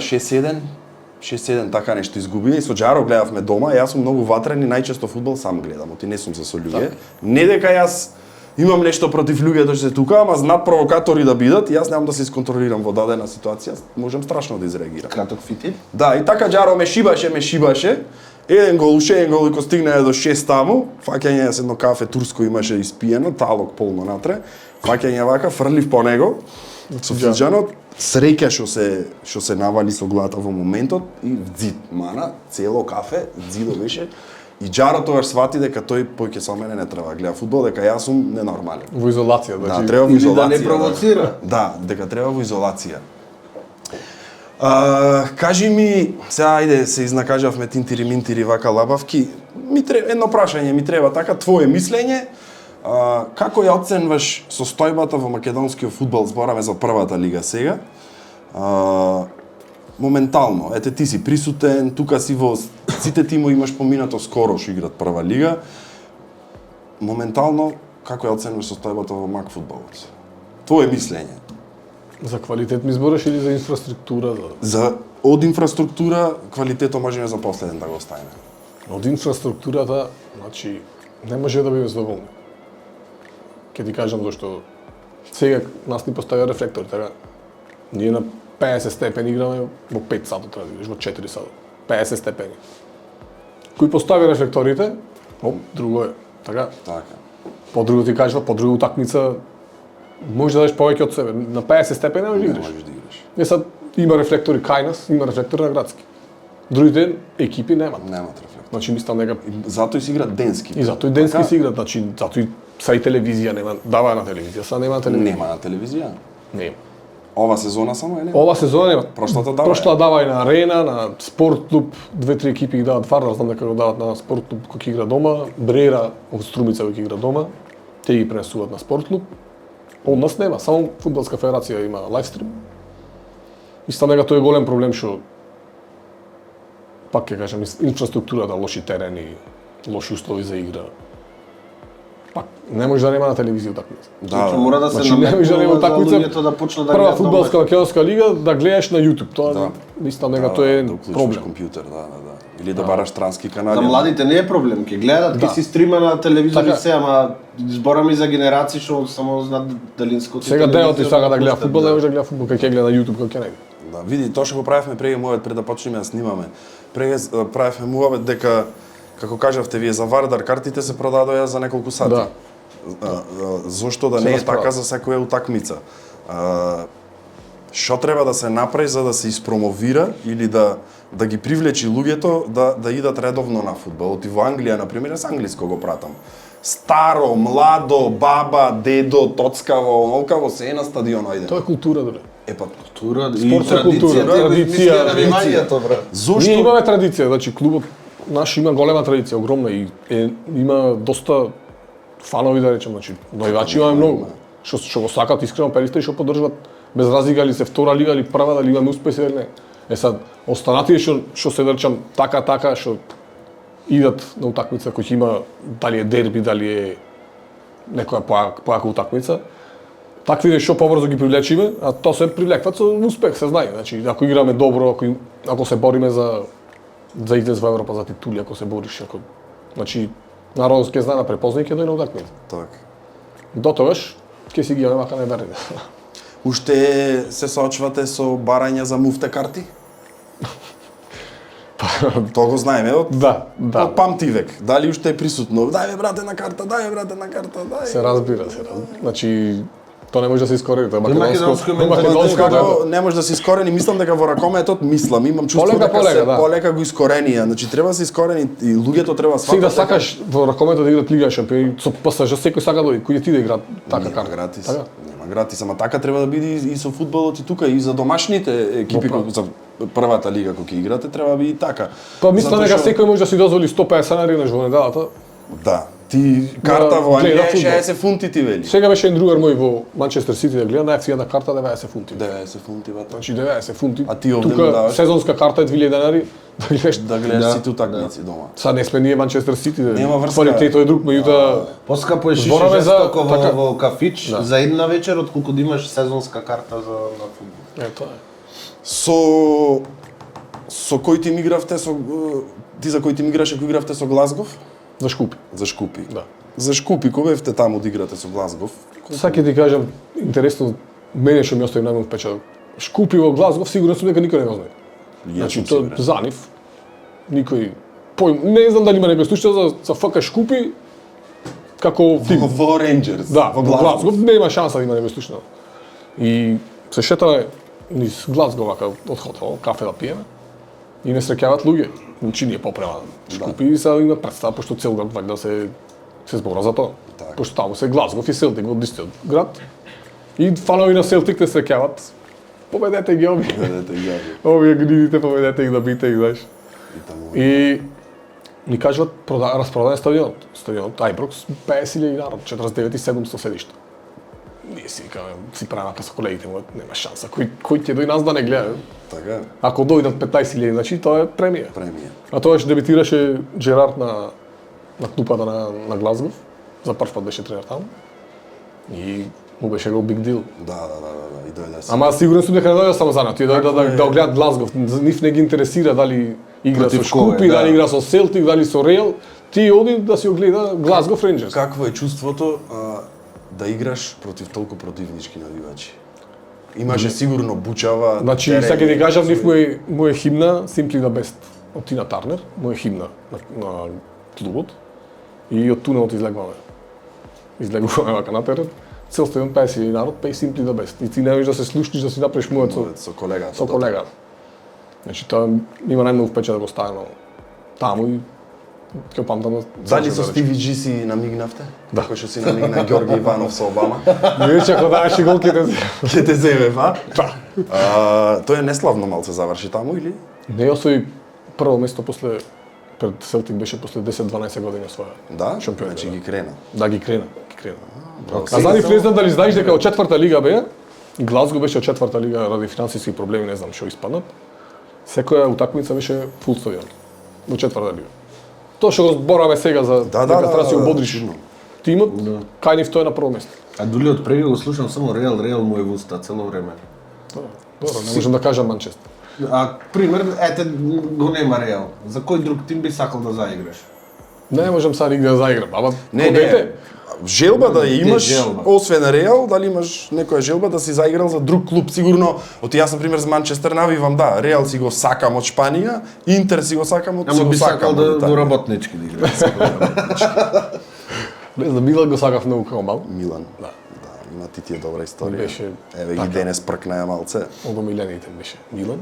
Speaker 1: 6-7, така нешто изгубија и со Џаро гледавме дома, јас сум многу ватрен и најчесто фудбал сам гледам, оти не сум со луѓе. Не дека јас имам нешто против луѓето што се тука, ама знат провокатори да бидат, јас немам да се исконтролирам во дадена ситуација, можам страшно да изреагирам.
Speaker 2: Краток фитил.
Speaker 1: Да, и така Џаро ме шибаше. Еден гол и кога стигнаа до 6 таму, фаќање с едно кафе турско имаше испиено, талок полно натре. Фаќање вака, фрлив по него. Со фиџанот, среќа што се навали со главата во моментот и дзид мана, цело кафе, дзидо беше. И Џаро тогаш свати дека тој поќе со мене не треба да гледа фудбал, дека јас сум ненормален.
Speaker 3: Во изолација,
Speaker 1: Да,
Speaker 3: значи.
Speaker 1: треба во
Speaker 2: Или
Speaker 1: изолација.
Speaker 2: да не провоцира.
Speaker 1: Да, дека треба во изолација. Кажи ми, сега ајде се изнакажавме тинтири-минтири вака лабавки. Едно прашање ми треба така, твое мислење. Како ја оценваш состојбата во македонскиот фудбал, збораме за првата лига сега? Моментално, ете ти си присутен, тука си во сите тимови имаш поминато скоро што играт прва лига. Моментално, како ја оценуваш состојбата во мак фудбалот? Твое мислење?
Speaker 3: За квалитет ми збориш или за инфраструктура?
Speaker 1: Од инфраструктура, квалитетот можеме за последен да го оставиме.
Speaker 3: Од инфраструктурата, значи, не може да биде задоволни. Ке ти кажам зашто сега нас ни поставија рефлектори, така. Ние на 50 степени играме во 5 сата, треба да идеш во 4 сата. 50 степени. Кој постави рефлекторите, друго е, така.
Speaker 1: Така.
Speaker 3: По-друго ти кажува, по-друга утакмица, може да дадеш повеќе од себе. На 50 степени не можеш да
Speaker 1: Не
Speaker 3: играш.
Speaker 1: можеш да играш.
Speaker 3: Е сад има рефлектори кај нас, има рефлектори на градски. Другите екипи немат.
Speaker 1: Немат рефлектор.
Speaker 3: Значи мислам дека
Speaker 1: Затоа и се играат денски.
Speaker 3: и затоа и денски се играат, значи затоа и са и телевизија нема, даваа на телевизија, са нема на телевизија.
Speaker 1: Нема на телевизија.
Speaker 3: Нема.
Speaker 1: Ова сезона само е нема.
Speaker 3: Ова сезона нема.
Speaker 1: Прошлата дава.
Speaker 3: Прошла дава и на Арена, на Спорт клуб, 2-3 екипи ги дават Фардар, знам дека го дават на Спорт клуб кој ќе игра дома, Брера од Струмица кој ќе игра дома, те ги пренесуваат на Спорт клуб. Од нас нема, само фудбалска федерација има лайвстрим. Мислам дека тоа е голем проблем што пак ќе кажам инфраструктурата, лоши терени, лоши услови за игра. Пак не може да нема на телевизија утакмица.
Speaker 2: Значи мора да се
Speaker 3: Значи, не може да нема утакмица.
Speaker 2: луѓето да почнат да
Speaker 3: Прва
Speaker 2: гледаат
Speaker 3: фудбалска македонска лига да гледаш на YouTube. Тоа
Speaker 1: Да.
Speaker 3: мислам дека тоа е
Speaker 1: да уклучиш
Speaker 3: проблем.
Speaker 1: компјутер, да. Или да бараш странски канали.
Speaker 2: За младите не е проблем, ќе гледаат, ќе
Speaker 3: Да.
Speaker 2: си стрима на телевизор
Speaker 3: Така.
Speaker 2: и се, ама зборам и за генерации што само знаат далинското.
Speaker 3: Сега деот и сака да гледа
Speaker 2: пуштат,
Speaker 3: фудбал, не може да гледа фудбал, кога ќе гледа на YouTube, кога ќе не.
Speaker 1: Да, види, тоа што го правевме преги муавет пред да почнеме да снимаме. Преги правевме муавет дека како кажавте вие за Вардар картите се продадоа за неколку сати.
Speaker 3: Да.
Speaker 1: Зошто да
Speaker 3: Се
Speaker 1: не е
Speaker 3: распродава.
Speaker 1: така за секоја утакмица? Што треба да се направи за да се испромовира или да ги привлечи луѓето да идат редовно на фудбал? Оти во Англија, на пример, с англиско го пратам. Старо, младо, баба, дедо, тоцкаво, онолкаво, се е на стадион, ајде.
Speaker 3: Тоа е култура, добре.
Speaker 1: Па,
Speaker 2: Култура и
Speaker 3: Спортска култура,
Speaker 2: традиција,
Speaker 3: традиција.
Speaker 2: брат.
Speaker 1: зошто?
Speaker 3: Ние имаме традиција, значи клубот наш има голема традиција, огромна и има доста фанови да речем, значи највачи имаме многу. Што го сакат искрено перисте и што поддржуват без разлика или се втора лига или прва дали имаме успеси или не. Е сад останатите што се речам така што идат на утакмица кој ќе има дали е дерби, дали е некоја појака утакмица. Такви што побрзо ги привлечиме, а тоа се привлекват со успех, се знае. Значи ако играме добро, ако се бориме за излез во Европа за титули, ако се бориш, значи народот ќе знае да препозна и ќе дојде на утакмица.
Speaker 1: Так.
Speaker 3: До тогаш ќе си ги имаме вака неверни.
Speaker 1: Уште се соочвате со барање за муфте карти? Тоа го знаеме од
Speaker 3: Да, да.
Speaker 1: од памти век. Дали уште е присутно? Дај бе брате на карта, дај бе брате на карта, дај.
Speaker 3: Се разбира. Значи, тоа не може да се искорени, тоа е
Speaker 2: Македонско
Speaker 3: македонско.
Speaker 1: Како не може да се искорени, мислам дека во ракометот мислам, имам чувство
Speaker 3: Полека,
Speaker 1: дека се
Speaker 3: да.
Speaker 1: полека го искоренија. Значи треба да се искорени и луѓето треба
Speaker 3: Си да
Speaker 1: сватат.
Speaker 3: сакаш во ракометот да играат Лига на шампиони, со ПСЖ секој сака да оди, кој ти да играат така
Speaker 1: Нема
Speaker 3: карта.
Speaker 1: гратис.
Speaker 3: Така?
Speaker 1: Нема гратис, ама така треба да биде и со фудбалот и тука и за домашните екипи
Speaker 3: Во
Speaker 1: кои за првата лига кои ќе играте треба да биде и така.
Speaker 3: Па мислам
Speaker 1: Затоа
Speaker 3: дека
Speaker 1: што-
Speaker 3: секој може да си дозволи 150 ценари на неделата.
Speaker 1: Да, ти карта во
Speaker 3: гледа
Speaker 1: Англија
Speaker 3: фудбал.
Speaker 1: 60 фунти ти вели.
Speaker 3: Сега беше еден другар мој во Манчестер Сити да гледа, најефтината карта 90 фунти.
Speaker 1: 90 фунти бата.
Speaker 3: Значи 90 фунти.
Speaker 1: А ти овде му
Speaker 3: Тука
Speaker 1: даваш?
Speaker 3: сезонска карта е 2000 денари да гледаш.
Speaker 1: Да гледаш
Speaker 2: Да,
Speaker 1: сите утакмици дома.
Speaker 3: Са не сме ние Манчестер Сити,
Speaker 1: Нема врска.
Speaker 3: квалитетот е друг, меѓутоа
Speaker 2: Поскапо е шише
Speaker 3: Збораме за-
Speaker 2: жестоко
Speaker 3: така.
Speaker 2: во кафич
Speaker 3: Да.
Speaker 2: за една вечер отколку да имаш сезонска карта за на фудбал.
Speaker 3: тоа е.
Speaker 1: Со кој тим игравте со ти за кој тим играше кој игравте со Глазгов?
Speaker 3: За Шкупи.
Speaker 1: За Шкупи.
Speaker 3: Да.
Speaker 1: За Шкупи кој бевте таму да играте со Глазгов?
Speaker 3: Сега ќе ти кажам интересно, мене што ми остави најмногу впечаток. Шкупи во Глазгов сигурно сум дека никој не го знае. Значи тоа за нив никој не знам дали има некој случај за ФК Шкупи како тим.
Speaker 1: во Рейнџерс.
Speaker 3: Да, во Глазгов нема шанса да има некој случај. И се шетаме низ Глазгов вака од хотел, кафе да пиеме и не среќаваат луѓе. Значи ние попрема Шкупи и сега има представа пошто цел град вајда се збора за тоа.
Speaker 1: Така.
Speaker 3: Пошто таму се Глазгов и Селтик во истиот град. И фанови на Селтик не среќаваат. Победете ги овие.
Speaker 1: Гледате ги овие.
Speaker 3: Овие гнидите, победете ги да бите ги, знаеш.
Speaker 1: И таму.
Speaker 3: И ни кажуват распродаден стадионот. Стадионот Ајброкс 50.000 народ, 49.700 седишта. Ние си викаме, си правиме со колегите му, нема шанса. Кој ќе дојде нас да не гледа?
Speaker 1: Така,
Speaker 3: Ако дојдат 15.000, значи тоа е премија.
Speaker 1: премија.
Speaker 3: А тоа што дебитираше Джерард на клупата на Глазгов. За прв пат беше тренер таму. И му беше го big deal.
Speaker 1: Да, и дојде се.
Speaker 3: Ама сигурен сум дека не дојде само за него. Тие дојде да го гледат Глазгов. Нив не ги интересира дали игра со
Speaker 2: Против кој е,
Speaker 3: Шкупи,
Speaker 2: да.
Speaker 3: дали игра со Селтик, дали со Реал. Ти оди да си го гледа Глазгов Рейнџерс.
Speaker 1: Какво е чувството да играш против толку противнички навивачи? Имаше сигурно бучава.
Speaker 3: Значи,
Speaker 1: терен,
Speaker 3: сега ти кажам, нив му е химна Simply the Best од Тина Тарнер, му е химна на клубот. И од тунелот излегуваме. Излегуваме вака на терен. Цел стадион 50.000 народ, пеј Simply the Best. И ти не можеш да се слушниш да си направиш мојот
Speaker 1: со колегата.
Speaker 3: со колега. Значи тоа има најмногу впечаток оставено таму и ќе памтам да
Speaker 1: Дали со Стиви Джи си намигнавте?
Speaker 3: Да.
Speaker 1: Како што си намигна Ѓорги Иванов со Обама?
Speaker 3: Веќе ако даваш и гол ќе те
Speaker 1: Ќе те земе, па?
Speaker 3: Да.
Speaker 1: Тој е неславно малце заврши таму или?
Speaker 3: Не освои прво место после пред Селтик беше после 10-12 години освоја.
Speaker 1: Да?
Speaker 3: Шампион,
Speaker 1: Значи
Speaker 3: да.
Speaker 1: ги крена.
Speaker 3: Да ги крена.
Speaker 1: Браво.
Speaker 3: А за нив не знам дали знаеш дека од четврта лига беа, Глазго беше од четврта лига ради финансиски проблеми, не знам што испаднат. Секоја утакмица беше фул стадион во четврта лига. Тоа што го збораме сега за
Speaker 1: Да,
Speaker 3: дека
Speaker 1: да,
Speaker 3: треба да си
Speaker 1: да,
Speaker 3: го бодриш
Speaker 1: сигурно.
Speaker 3: тимот, кај нив тоа е на прво место.
Speaker 2: А дули од прега го слушам само Реал му е в уста цело време.
Speaker 3: Добро, не можам да кажам Манчестер.
Speaker 2: А пример, ете го нема Реал. За кој друг тим би сакал да заиграш?
Speaker 3: Не можам сега нигде да заиграм, ама
Speaker 1: Не,
Speaker 3: ходете.
Speaker 1: желба да ја имаш,
Speaker 2: желба.
Speaker 1: освен Реал, дали имаш некоја желба да си заиграл за друг клуб, сигурно, јас на пример за Манчестер навивам, да, Реал си го сакам од Шпанија, Интер си го сакам од
Speaker 2: Ама би сакал
Speaker 1: сакам
Speaker 2: да
Speaker 1: од
Speaker 2: во
Speaker 1: Италија.
Speaker 2: работнички да играш.
Speaker 3: Не знам, Милан го сакав многу како мал.
Speaker 1: Милан.
Speaker 3: Да.
Speaker 1: Да, има ти тие добра историја.
Speaker 3: Беше
Speaker 1: Еве ги
Speaker 3: така.
Speaker 1: денес пркнаја малце.
Speaker 3: Од омилените беше Милан.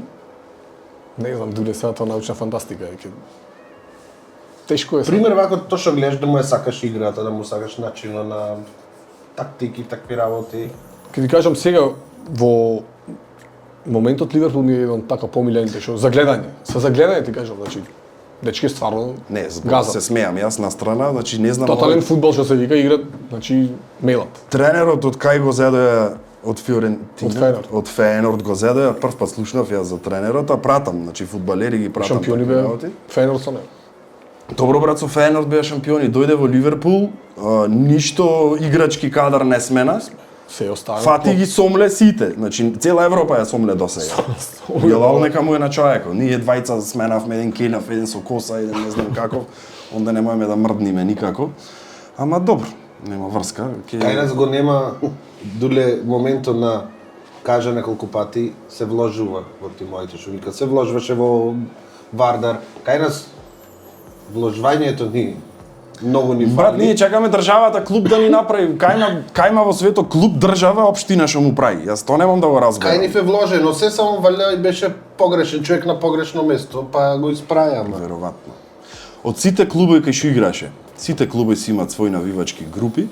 Speaker 3: Не знам, дури сега тоа научна фантастика. Тешко е. сега.
Speaker 2: Пример вако тоа што гледаш да му ја сакаш играта, да му сакаш начинот на тактики, такви работи.
Speaker 3: Ке ти кажам сега во моментот Ливерпул ми е еден така помилените што за гледање. За гледање ти кажам, значи дечки стварно
Speaker 1: Не, збор,
Speaker 3: газат.
Speaker 1: се смеам јас на страна, значи не знам
Speaker 3: Тотален
Speaker 1: овој
Speaker 3: фудбал што се вика играт, значи мелат.
Speaker 1: тренерот од кај го зедоја од Фиорентина,
Speaker 3: Од Фејенорд.
Speaker 1: од Фејенорд го зедоја, прв пат слушнав јас за тренерот, а пратам, значи фудбалери ги пратам.
Speaker 3: Шампиони
Speaker 1: такви
Speaker 3: беа
Speaker 1: работи.
Speaker 3: Фејенорд со него.
Speaker 1: Добро брат, со Фејенорд беа шампиони, дојде во Ливерпул, ништо играчки кадар не смена.
Speaker 3: Се остави.
Speaker 1: Фати ги сомле сите, значи цела Европа ја сомле до сега. Јелал нека му е на човекот. Ние двајца сменавме еден кенав, еден со коса, еден не знам каков, онда не можеме да мрдниме никако. Ама добро, нема врска.
Speaker 2: Кај нас го нема дуле моментот на кажа неколку пати се вложува во тимовите што вика се вложуваше во Вардар. Кај нас вложувањето ни многу ни
Speaker 1: Брат,
Speaker 2: фали.
Speaker 1: ние чекаме државата клуб да ни направи. Кајма во светот клуб држава општина што му прави. Јас тоа немам да го
Speaker 2: Кај
Speaker 1: разберам.
Speaker 2: ни е вложено, се само валја и беше погрешен човек на погрешно место, па го испрајаме.
Speaker 1: Веројатно. Од сите клубови кај што играше, сите клубови си имаат своји навивачки групи,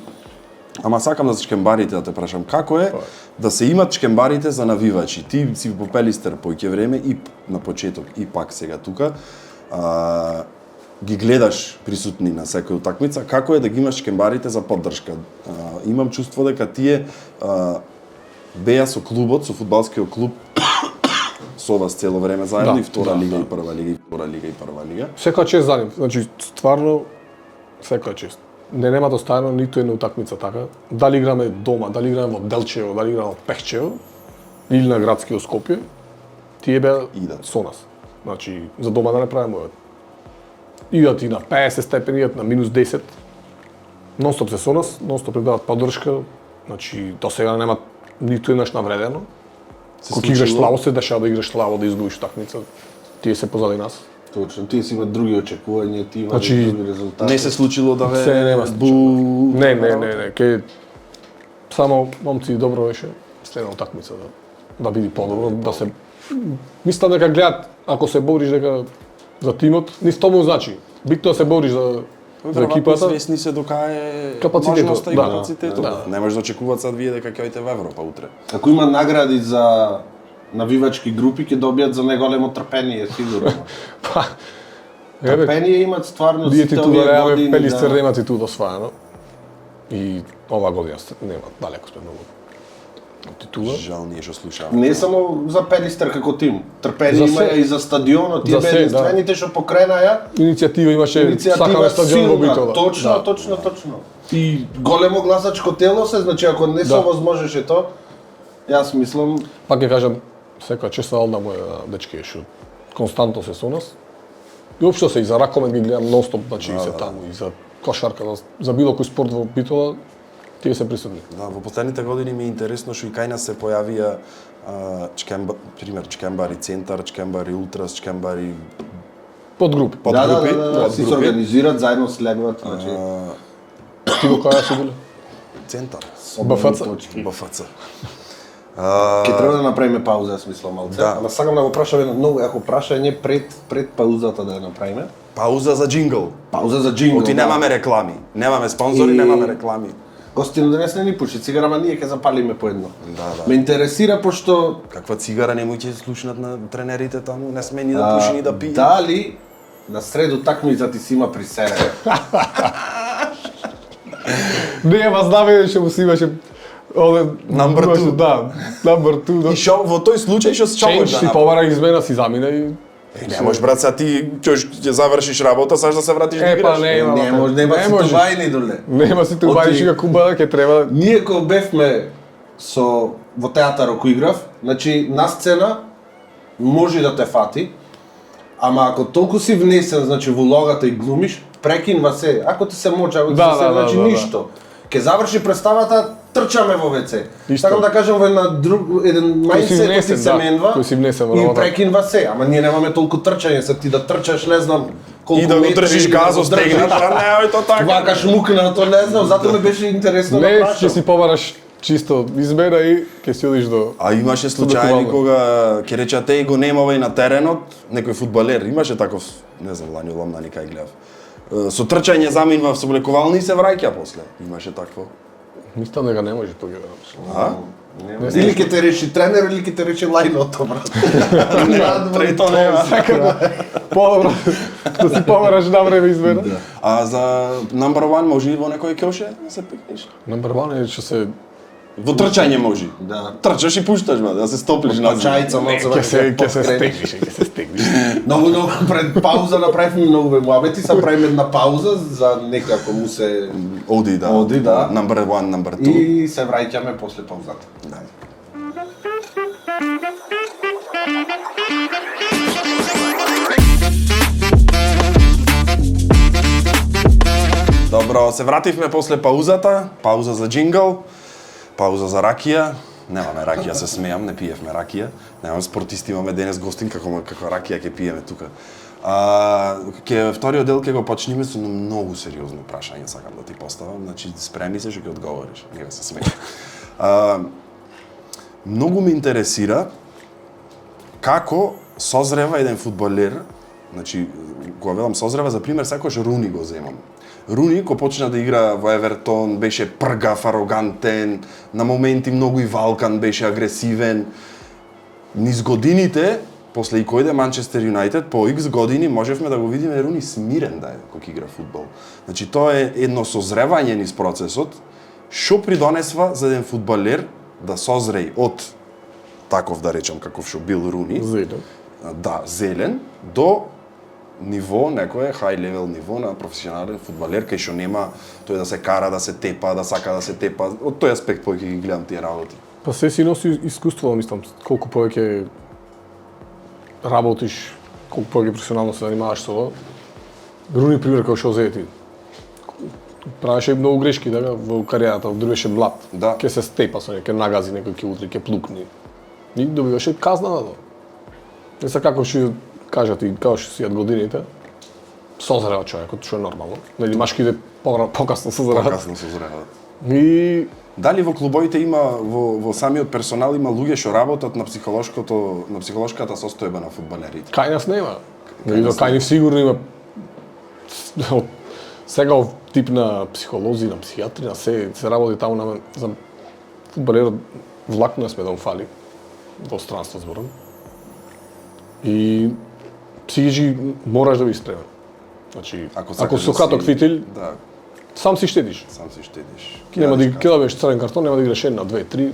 Speaker 1: ама сакам да се чкембарите да те прашам како е да се имат чкембарите за навивачи. Ти си по Пелистер поќе време и на почеток и пак сега тука. Ги гледаш присутни на секоја утакмица, како е да ги имаш чкембарите за поддршка? Имам чувство дека тие беа со клубот, со фудбалскиот клуб, со вас цело време заедно,
Speaker 3: Да,
Speaker 1: и втора
Speaker 3: да,
Speaker 1: лига,
Speaker 3: да.
Speaker 1: и прва лига, и втора лига, и прва лига.
Speaker 3: Секоја чест за нив. Значи, стварно, секоја чест. Не нема достојано ниту една утакмица така. Дали играме дома, дали играме во Делчево, дали играме во Пехчево, или на градскиот Скопје, тие беа
Speaker 1: Идат.
Speaker 3: со нас. Значи, за дома да не правиме овој. Идат и на 50 степени, идат на минус 10. Нонстоп се со нас, нонстоп дават поддршка. Значи, до сега нема ниту еднаш навредено. Кога играш
Speaker 1: случило?
Speaker 3: слабо се дешава да играш слабо, да изгубиш утакмица. Тие се позади нас.
Speaker 2: Точно, тие си имат други очекувања, тие имат
Speaker 3: Значи,
Speaker 2: други резултати.
Speaker 1: Не се случило да ве
Speaker 3: Се нема
Speaker 1: бу...
Speaker 3: Не, ке само момци добро беше следна утакмица да биде подобро, да се мислам дека гледат ако се бориш дека за тимот, низ тоа му значи. Битно да се бориш за екипата.
Speaker 1: Свесни се дока е
Speaker 3: Капацитетот,
Speaker 1: можноста и
Speaker 3: да.
Speaker 1: капацитетот.
Speaker 3: Да.
Speaker 1: Не можеш да очекуваат сад вие дека ќе ојдете во Европа утре.
Speaker 2: Ако има награди за навивачки групи, ќе добијат за неголемо трпение, сигурно.
Speaker 3: Па, еве,
Speaker 2: Трпение имат стварно
Speaker 3: ние
Speaker 2: сите
Speaker 3: титула
Speaker 2: овие
Speaker 3: реално
Speaker 2: години.
Speaker 3: Пелистер
Speaker 2: да.
Speaker 3: нема титула осваено. И ова година нема, далеко сме многу од титула.
Speaker 1: Жал ние што слушаваме.
Speaker 2: Не само за Пелистер како тим. Трпение
Speaker 3: За
Speaker 2: има
Speaker 3: се.
Speaker 2: и за стадионот, тие
Speaker 3: За
Speaker 2: беа
Speaker 3: се,
Speaker 2: единствените што покренаја
Speaker 3: Иницијатива имаше
Speaker 2: иницијатива
Speaker 3: сакаме стадион во
Speaker 2: силна.
Speaker 3: Битола.
Speaker 2: Точно,
Speaker 3: Да.
Speaker 2: точно, точно. И големо гласачко тело се, значи ако не се
Speaker 3: Да.
Speaker 2: овозможеше тоа, јас мислам
Speaker 3: Пак ќе кажам, секоја чест на Алда моја дечки што константно се со нас. И општо се и за ракомет ги гледам нонстоп, значи и се таму и за кошарка, за било кој спорт во Битола, тие се присутни.
Speaker 1: Да, во последните години ми е интересно што и кај нас се појавија чкембари центар, чкембари ултрас, чкембари
Speaker 3: Подгрупи.
Speaker 1: подгрупи,
Speaker 2: да, си се
Speaker 1: подгрупи.
Speaker 2: организираат, заедно слегнат, значи
Speaker 3: Ти го која си биле?
Speaker 1: Центар,
Speaker 3: БФЦ.
Speaker 1: БФЦ.
Speaker 2: Ќе треба да направиме пауза, јас мислам малце.
Speaker 1: Да.
Speaker 2: Ама сакам да го прашам едно многу јако прашање пред паузата да ја направиме.
Speaker 1: Пауза за джингл.
Speaker 2: Пауза за джингл.
Speaker 1: Оти немаме реклами, немаме спонзори,
Speaker 2: И-
Speaker 1: немаме реклами.
Speaker 2: Гостино денес не ни пуши цигара, ама ние ќе запалиме по едно.
Speaker 1: Да.
Speaker 2: Ме интересира пошто
Speaker 1: Каква цигара немојте слушнат на тренерите таму, не сме ни да пуши ни да пие.
Speaker 2: дали на среду такмица ти си има при себе.
Speaker 3: Не, ма знаме што му си имаше овде
Speaker 1: Number two.
Speaker 3: Да, number 2. Да.
Speaker 1: И шо во тој случај што се
Speaker 3: Change
Speaker 1: човаш
Speaker 3: си повара измена си замина и
Speaker 1: Не можеш брат, сега ти ќе завршиш работа, саш да се вратиш да
Speaker 3: Е, па
Speaker 1: играш.
Speaker 3: не, има.
Speaker 2: Не може, нема
Speaker 3: Не
Speaker 2: си
Speaker 3: можеш.
Speaker 2: тувајни доле.
Speaker 3: нема си тубари
Speaker 2: Оти-
Speaker 3: шига кумба ќе треба.
Speaker 2: Ние кога бевме во театар ако играв, значи на сцена може да те фати, ама ако толку си внесен, значи во улогата и глумиш, прекинва се. Ако ти се мочи, ако ти
Speaker 3: Да,
Speaker 2: се
Speaker 3: да,
Speaker 2: значи
Speaker 3: да, да.
Speaker 2: ништо. Ке заврши представата, трчаме во ВЦ.
Speaker 3: Исто.
Speaker 2: Сакам да кажам во еден
Speaker 3: си
Speaker 2: мајндсет
Speaker 3: внесен,
Speaker 2: ти се
Speaker 3: да,
Speaker 2: менва
Speaker 3: кој си внесен во
Speaker 2: и
Speaker 3: работа.
Speaker 2: прекинва се. Ама ние немаме толку трчање, се ти да трчаш, не знам, колку
Speaker 1: И да го
Speaker 2: метри,
Speaker 1: држиш
Speaker 2: и да
Speaker 1: газо
Speaker 2: го држиш.
Speaker 1: стегнат, а не, тоа така.
Speaker 2: Вакаш мукнато, не знам, затоа ми беше интересно
Speaker 3: Не,
Speaker 2: да
Speaker 3: ќе
Speaker 2: прашам.
Speaker 3: си побараш чисто измена и ќе си одиш до.
Speaker 1: А имаше случаи
Speaker 3: Буквално.
Speaker 1: кога ќе речат и го немава и на теренот, некој фудбалер, имаше таков, не знам, лани ломнани кај гледав. Со трчање заминува со облекувални и се враќа после. Имаше такво.
Speaker 3: Мислам дека не може тогава.
Speaker 1: А?
Speaker 2: Или ќе те реши тренер, или ќе те реши лајното, брат.
Speaker 1: Трето нема.
Speaker 3: Подобро да си побараш на време измена.
Speaker 1: А за number one може и во некој кјоше да се пикнеш?
Speaker 3: Номер 1 е што се
Speaker 1: Во трчање може.
Speaker 2: Да.
Speaker 1: Трчаш и пушташ, бе, да се стоплиш на
Speaker 2: Чајца, малце
Speaker 3: ќе се
Speaker 2: ќе
Speaker 3: стегниш, ќе се стегниш.
Speaker 2: Многу пред пауза направивме многу муабети, са правиме една пауза за некако му се
Speaker 1: Оди, да.
Speaker 2: Оди, да.
Speaker 1: Number one, number two.
Speaker 2: и се враќаме после паузата.
Speaker 1: Да. Добро, се вративме после паузата, пауза за джингл, пауза за ракија. Немаме ракија, се смеам, не пиевме ракија. Немаме спортисти, имаме денес гостин како ракија ќе пиеме тука. Ке вториот дел ќе го почнеме со многу сериозно прашање сакам да ти поставам, значи спреми се што ќе одговориш, не се смеја. Многу ме интересира како созрева еден фудбалер, значи кога велам созрева, за пример секогаш Руни го земам. Руни кога почна да игра во Евертон беше пргав, арогантен, на моменти многу и валкан, беше агресивен. Низ годините, после и којде Манчестер Юнајтед, по X години можевме да го видиме Руни смирен да е кога игра фудбал. Значи тоа е едно созревање низ процесот, што придонесва за еден фудбалер да созреи од таков да речам каков што бил Руни.
Speaker 3: Зелен.
Speaker 1: Да, зелен до ниво, некое high level ниво на професионален фудбалер кај што нема тој да се кара, да се тепа, да сака да се тепа. Од тој аспект повеќе ги гледам тие работи.
Speaker 3: Па се си носи искуство, мислам, колку повеќе работиш, колку повеќе професионално се занимаваш со ова. Руни пример како што зее ти. Правеше многу грешки така во кариерата, дори беше млад.
Speaker 1: Да.
Speaker 3: Ке се степа со некој, ке нагази некој, ке утри, ке плукни. И добиваше казна на тоа. Не са како што кажат и како што си годините, созрева човекот, што е нормално. Нели машките покасно созреваат.
Speaker 1: Покасно созреваат.
Speaker 3: И
Speaker 1: Дали во клубовите има во самиот персонал има луѓе што работат на психолошката состојба на фудбалерите?
Speaker 3: кај нас нема. Кај ни сигурно има сега тип на психолози, на психијатри, на се работи таму на за фудбалерот влакно сме да му фали во странство зборам. И психички мораш да бидеш спремен. Значи, ако со краток фитил,
Speaker 1: да,
Speaker 3: сам си штедиш.
Speaker 1: сам си штедиш.
Speaker 3: Нема да ќе добиеш црвен картон, нема да играш една, две, три.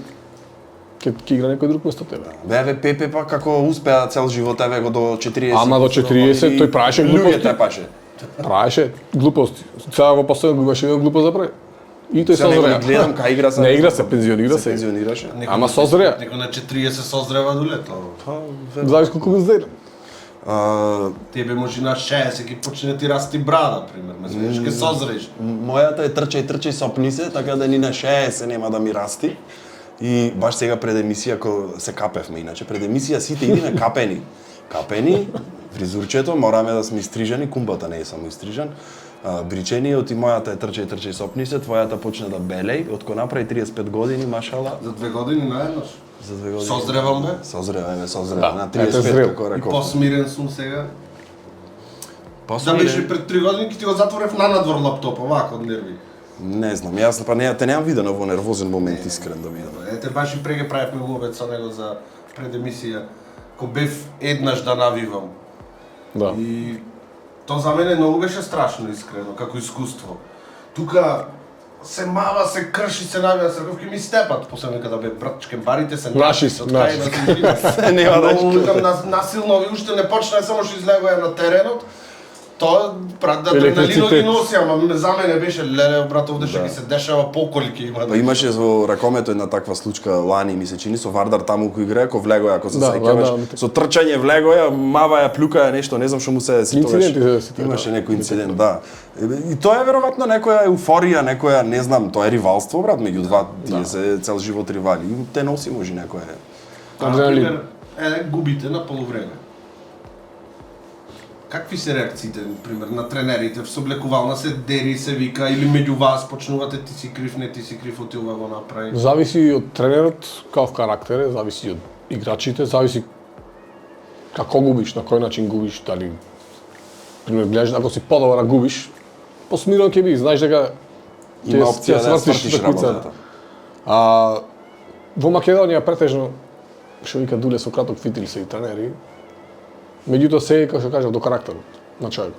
Speaker 3: Ќе игра некој друг место тебе.
Speaker 1: Бе, Пепе па како успеа цел живот, еве го до 40.
Speaker 3: Ама до 40 тој правеше глупости.
Speaker 1: Луѓе тепаше.
Speaker 3: Правеше глупости. Сега во последно имаше една глупост да прави. И тој
Speaker 1: Сега него
Speaker 3: созреа.
Speaker 1: не гледам кај игра се.
Speaker 3: Не игра се, пензионира се.
Speaker 1: Пензионираше.
Speaker 3: Ама созреа.
Speaker 2: Некој на 40 созрева до лето.
Speaker 3: Зависи колку го зелен.
Speaker 2: Тебе може на 60 ќе почне ти расти брада, примерно. Знаеш, ќе созрееш.
Speaker 1: Мојата е трчај сопни се, така да ни на 60 нема да ми расти. И баш сега пред емисија кога се капевме, иначе пред емисија сите идиме капени. Капени, фризурчето, мораме да сме истрижани, кумбата не е само истрижан. Бричени, оти мојата е трчај сопни се, твојата почна да белеј, од кога направи 35 години, машала.
Speaker 2: За 2 години наеднаш.
Speaker 1: За 2 години.
Speaker 2: Созревам бе.
Speaker 1: Созреваме,
Speaker 3: Да,
Speaker 1: на
Speaker 3: ете
Speaker 1: 35
Speaker 3: зрел.
Speaker 1: како
Speaker 2: И
Speaker 1: реков.
Speaker 2: посмирен сум сега. Да
Speaker 1: Посмирен?
Speaker 2: беше пред 3 години ќе ти го затворев на надвор лаптопа, вака од нерви.
Speaker 1: Не знам, јас па не те немам видено во нервозен момент искрен да видам.
Speaker 2: Ете баш и преге правевме ловец со него за пред емисија. Ко бев еднаш да навивам.
Speaker 3: Да.
Speaker 2: И тоа за мене многу беше страшно искрено, како искуство. Тука се мава, се крши, се навија, се рковки ми степат. После нека да бе братчке, барите се
Speaker 3: Наши се,
Speaker 2: од крај да се видиме.
Speaker 1: Нема да
Speaker 2: Многу викам насилно, ви уште не почна, само што излегоја на теренот. Тоа брат да адреналино ги носи, ама за мене беше леле брат овде што ги се дешава поколи ќе има.
Speaker 1: Па имаше во ракомето една таква случка лани ми се чини со Вардар таму кој играе, кој влегоја, ако се
Speaker 3: Да,
Speaker 1: сеќаваш,
Speaker 3: да.
Speaker 1: со трчање влегоја, маваја, плюкаја нешто, не знам што му се сетуваш.
Speaker 3: Инциденти се сетуваш,
Speaker 1: Имаше
Speaker 3: да.
Speaker 1: некој инцидент, да. И тоа е веројатно некоја еуфорија, некоја, не знам, тоа е ривалство, брат, меѓу два, тие се цел живот ривали. И те носи може некоја.
Speaker 3: Адреналин.
Speaker 2: Губите на полувреме. Какви се реакциите, пример, на тренерите? Со облекувална се дери, се вика, или меѓу вас почнувате ти си крив, не ти си крив, оти ова го направи?
Speaker 3: Зависи од тренерот, каков карактер е, зависи од играчите, зависи како губиш, на кој начин губиш, дали пример гледаш ако си подобар да губиш, посмирен ќе би, знаеш дека
Speaker 1: Има опција да ја свртиш
Speaker 3: такмицата.
Speaker 1: работата.
Speaker 3: Во Македонија претежно што вика Дуле со краток фитил се и тренери. Меѓутоа се како што кажав до карактерот на човек.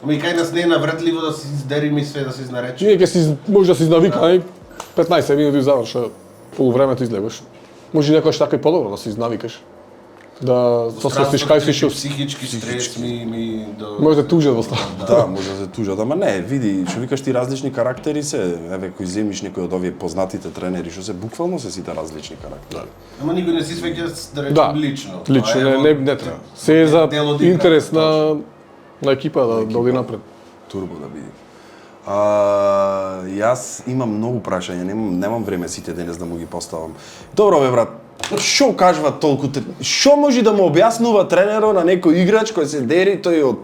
Speaker 2: Ама и кај нас не е навредливо да се издериме и све да се изнаречи.
Speaker 3: Ние ќе си може да се изнавикаме 15 минути заврша полувремето излегаш. Може некој што така и подобро да се изнавикаш. Да се свестиш кај си што
Speaker 2: психички стрес ми да
Speaker 3: може да тужат во става.
Speaker 1: Да, може да се тужат, ама не, види, што викаш ти различни карактери се, еве кој земиш некој од овие познатите тренери, што се буквално се сите различни карактери.
Speaker 2: Ама никој не си свеќа да речем
Speaker 3: Да,
Speaker 2: лично.
Speaker 3: лично
Speaker 2: Тоа е
Speaker 3: не,
Speaker 2: во-
Speaker 3: не треба. Се е за
Speaker 2: дел од игра,
Speaker 3: интерес на екипа да оди напред.
Speaker 1: Турбо да биде. Јас имам многу прашања, немам време сите денес да му ги поставам. Добро бе брат, што кажува толку што може да му објаснува тренерот на некој играч кој се дери тој од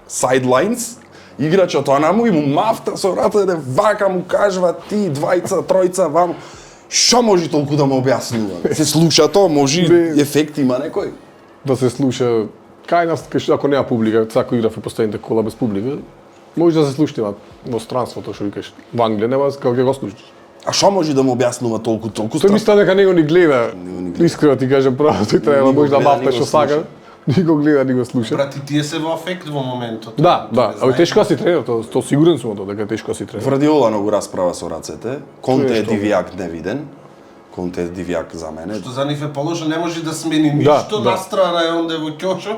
Speaker 1: sidelines, играчот онаму и му мафта со рата да вака му кажува ти двајца, тројца вам. Што може толку да му објаснува? Се слуша тоа, може ефект има некој?
Speaker 3: Да се слуша кај нас, ако нема публика, сако игра во последните кола без публика, може да се слушате во странството, што викаш, во Англија нема како ќе го слушаш.
Speaker 1: А што може да му објаснува толку
Speaker 3: Тој мисля дека него ни гледа. Искрено ти кажам право, тој треба може да мафта што сака. Ни го гледа, ни го слуша.
Speaker 2: Брати, тие се во афект во моментот.
Speaker 3: Да, ама тешко си тренер, тоа сигурен сум дека тешко си тренер.
Speaker 1: Гвардиола многу расправа со рацете. Конте е дивјак невиден. Конте е дивјак за мене.
Speaker 2: Што за нив е положено, не може да смени ништо, настрана е онде во ќошо.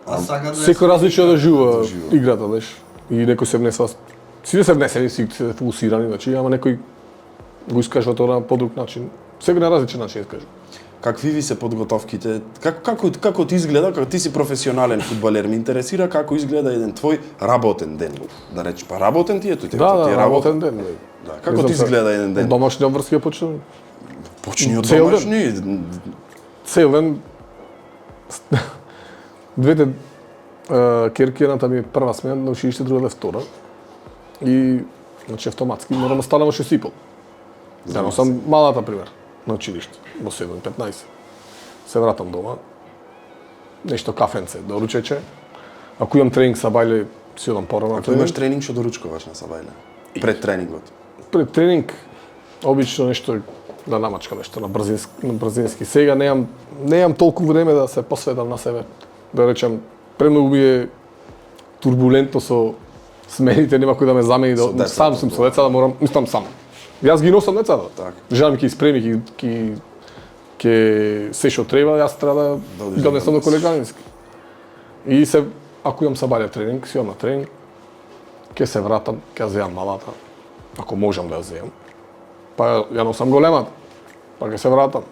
Speaker 2: А сака да
Speaker 3: секој различно да жува играта, знаеш. И некој се внесува. Сите се внесени, сите се фокусирани, значи, ама некој го искажува тоа по друг начин. Секој на различен начин искажува.
Speaker 1: Какви ви се подготовките? Како ти изгледа, како ти си професионален фудбалер, ме интересира како изгледа еден твој работен ден. Да речеш, па работен ти е тој,
Speaker 3: да, работен ден.
Speaker 1: Да, како ти изгледа еден ден?
Speaker 3: Домашни обврски почнувам.
Speaker 1: Почни од домашни.
Speaker 3: Цел ден. Двете керки, едната ми е прва смена на училиште, другата е втора. И значи автоматски морам да станам во 6:30. Да, сам малата пример на училиште, во 7:15. Се вратам дома. Нешто кафенце, доручече. Ако имам тренинг са бајле, си одам порано.
Speaker 1: Ако имаш тренинг, што доручкуваш на Сабајле? Пред тренингот?
Speaker 3: Пред тренинг, обично нешто да намачкам нешто на брзински. Сега немам толку време да се посветам на себе. Да речем, премногу ми е турбулентно со смените, нема кој да ме замени, да сам сум со деца, да морам, мислам сам. Јас ги носам децата.
Speaker 1: Так.
Speaker 3: Жена ми ќе испреми, ќе се што треба, јас треба да донесам до колеганински. И се, ако имам сабајле тренинг, си имам на тренинг, ќе се вратам, ќе земам малата, ако можам да ја земам. Па ја носам големата, па ќе се вратам.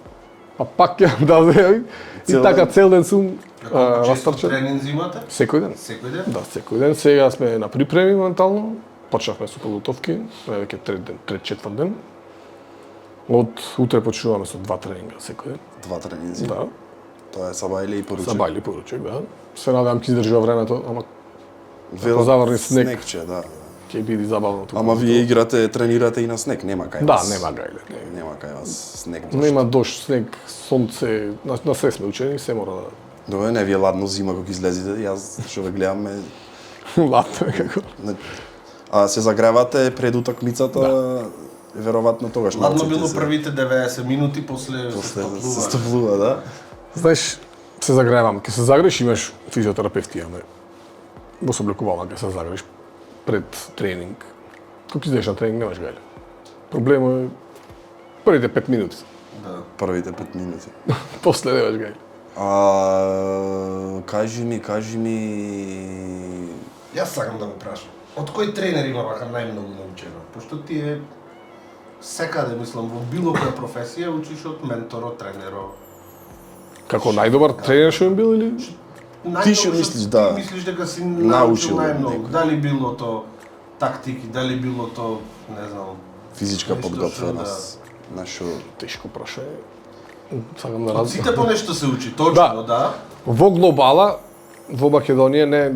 Speaker 3: Па пак ќе да земам и така цел ден сум
Speaker 2: растрчен. Тренинзи имате?
Speaker 3: Секој ден.
Speaker 2: Секој ден?
Speaker 3: Да, секој ден. Сега сме на припреми моментално. Почнавме со подготовки, веќе трет, четврт ден. Од утре почнуваме со 2 тренинга секој ден.
Speaker 1: 2 тренинзи?
Speaker 3: Да.
Speaker 1: Тоа е Сабајле и поручек.
Speaker 3: Сабајле и поручек, да. Се надевам ќе издржува времето, ама
Speaker 1: Вело
Speaker 3: заврни снег.
Speaker 1: Снегче, да.
Speaker 3: ќе биде забавно тука.
Speaker 1: Ама вие играте, тренирате и на снег, нема кај
Speaker 3: Да,
Speaker 1: вас.
Speaker 3: нема гајле.
Speaker 1: Нема кај вас снег.
Speaker 3: Нема дожд, снег, сонце, на се сме учени, се мора да...
Speaker 1: Добре, не ви е ладно зима кога излезете, јас што ве гледам
Speaker 3: Ладно е како.
Speaker 1: А се загревате пред утакмицата, веројатно тогаш
Speaker 2: Ладно
Speaker 1: малците
Speaker 2: било
Speaker 1: се-
Speaker 2: првите 90 минути, после
Speaker 1: После
Speaker 2: се
Speaker 1: се
Speaker 2: стоплува.
Speaker 1: стоплува, да.
Speaker 3: Знаеш, се загревам, ќе се загреш, имаш физиотерапевти, ама во соблекувална ќе се загреш пред тренинг. Кога ќе идеш на тренинг, немаш гајле. Проблемот е првите 5 минути.
Speaker 2: Да.
Speaker 1: Првите 5 минути.
Speaker 3: После немаш гајле.
Speaker 1: Кажи ми,
Speaker 2: Јас сакам да го прашам. Од кој тренер има вака најмногу научено? Пошто ти е секаде, мислам, во било која професија учиш од менторо, тренеро.
Speaker 3: Како најдобар тренер што им бил или?
Speaker 1: Ти што мислиш, да.
Speaker 2: Ти мислиш дека си
Speaker 1: Научил
Speaker 2: научил најмногу.
Speaker 1: некој.
Speaker 2: Дали било то тактики, дали било то, не знам,
Speaker 1: физичка
Speaker 2: Нешто
Speaker 1: подготвеност. На што
Speaker 3: Тешко прашање. Сакам да
Speaker 2: од
Speaker 3: размислам.
Speaker 2: сите по нешто се учи, точно,
Speaker 3: Да.
Speaker 2: да.
Speaker 3: Во глобала, во Македонија не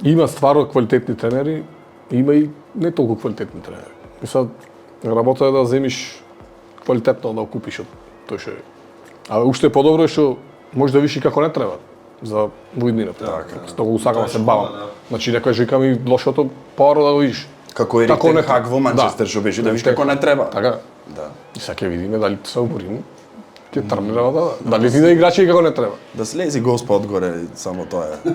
Speaker 3: има стварно квалитетни тренери, има и не толку квалитетни тренери. И сад работа е да земиш квалитетно да окупиш од тој што е. А уште е подобро е што може да видиш и како не треба за во иднината.
Speaker 1: Така.
Speaker 3: Стого сакам да се
Speaker 2: Тоа е
Speaker 3: бавам.
Speaker 2: школа, да.
Speaker 3: Значи некој што ми лошото поро да го видиш.
Speaker 1: како Ерик Тен Хаг во Манчестер што беше, да видиш како не треба.
Speaker 3: Така.
Speaker 1: Да.
Speaker 3: И сега ќе видиме дали се уморим. Ќе тренираме да. Дали ти да играчи и како не треба.
Speaker 1: Да слези Господ одгоре, само тоа е.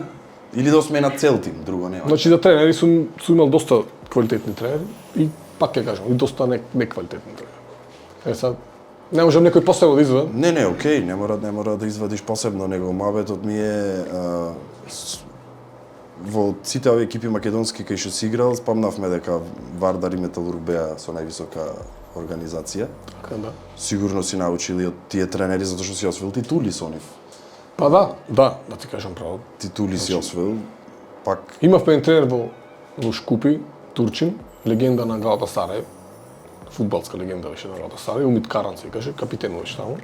Speaker 1: Или да осмена цел тим, друго нема.
Speaker 3: Значи за тренери сум имал доста квалитетни тренери и пак ќе кажам, и доста неквалитетни тренери. Сад не можам некој посебно да извадам.
Speaker 1: Не, окей, не мора да извадиш посебно него. Мабетот ми е во сите овие екипи македонски кај што си играл, спомнавме дека Вардар и Металург беа со највисока организација.
Speaker 3: Така да.
Speaker 1: Сигурно си научили од тие тренери затоа што си освоил титули со нив.
Speaker 3: Па да ти кажам право.
Speaker 1: Титули си освоил, пак
Speaker 3: Имавме еден тренер во Шкупи, турчин, легенда на Галатасарај, фудбалска легенда беше на Галатасарај, Умит Каран се каже, капитен беше таму.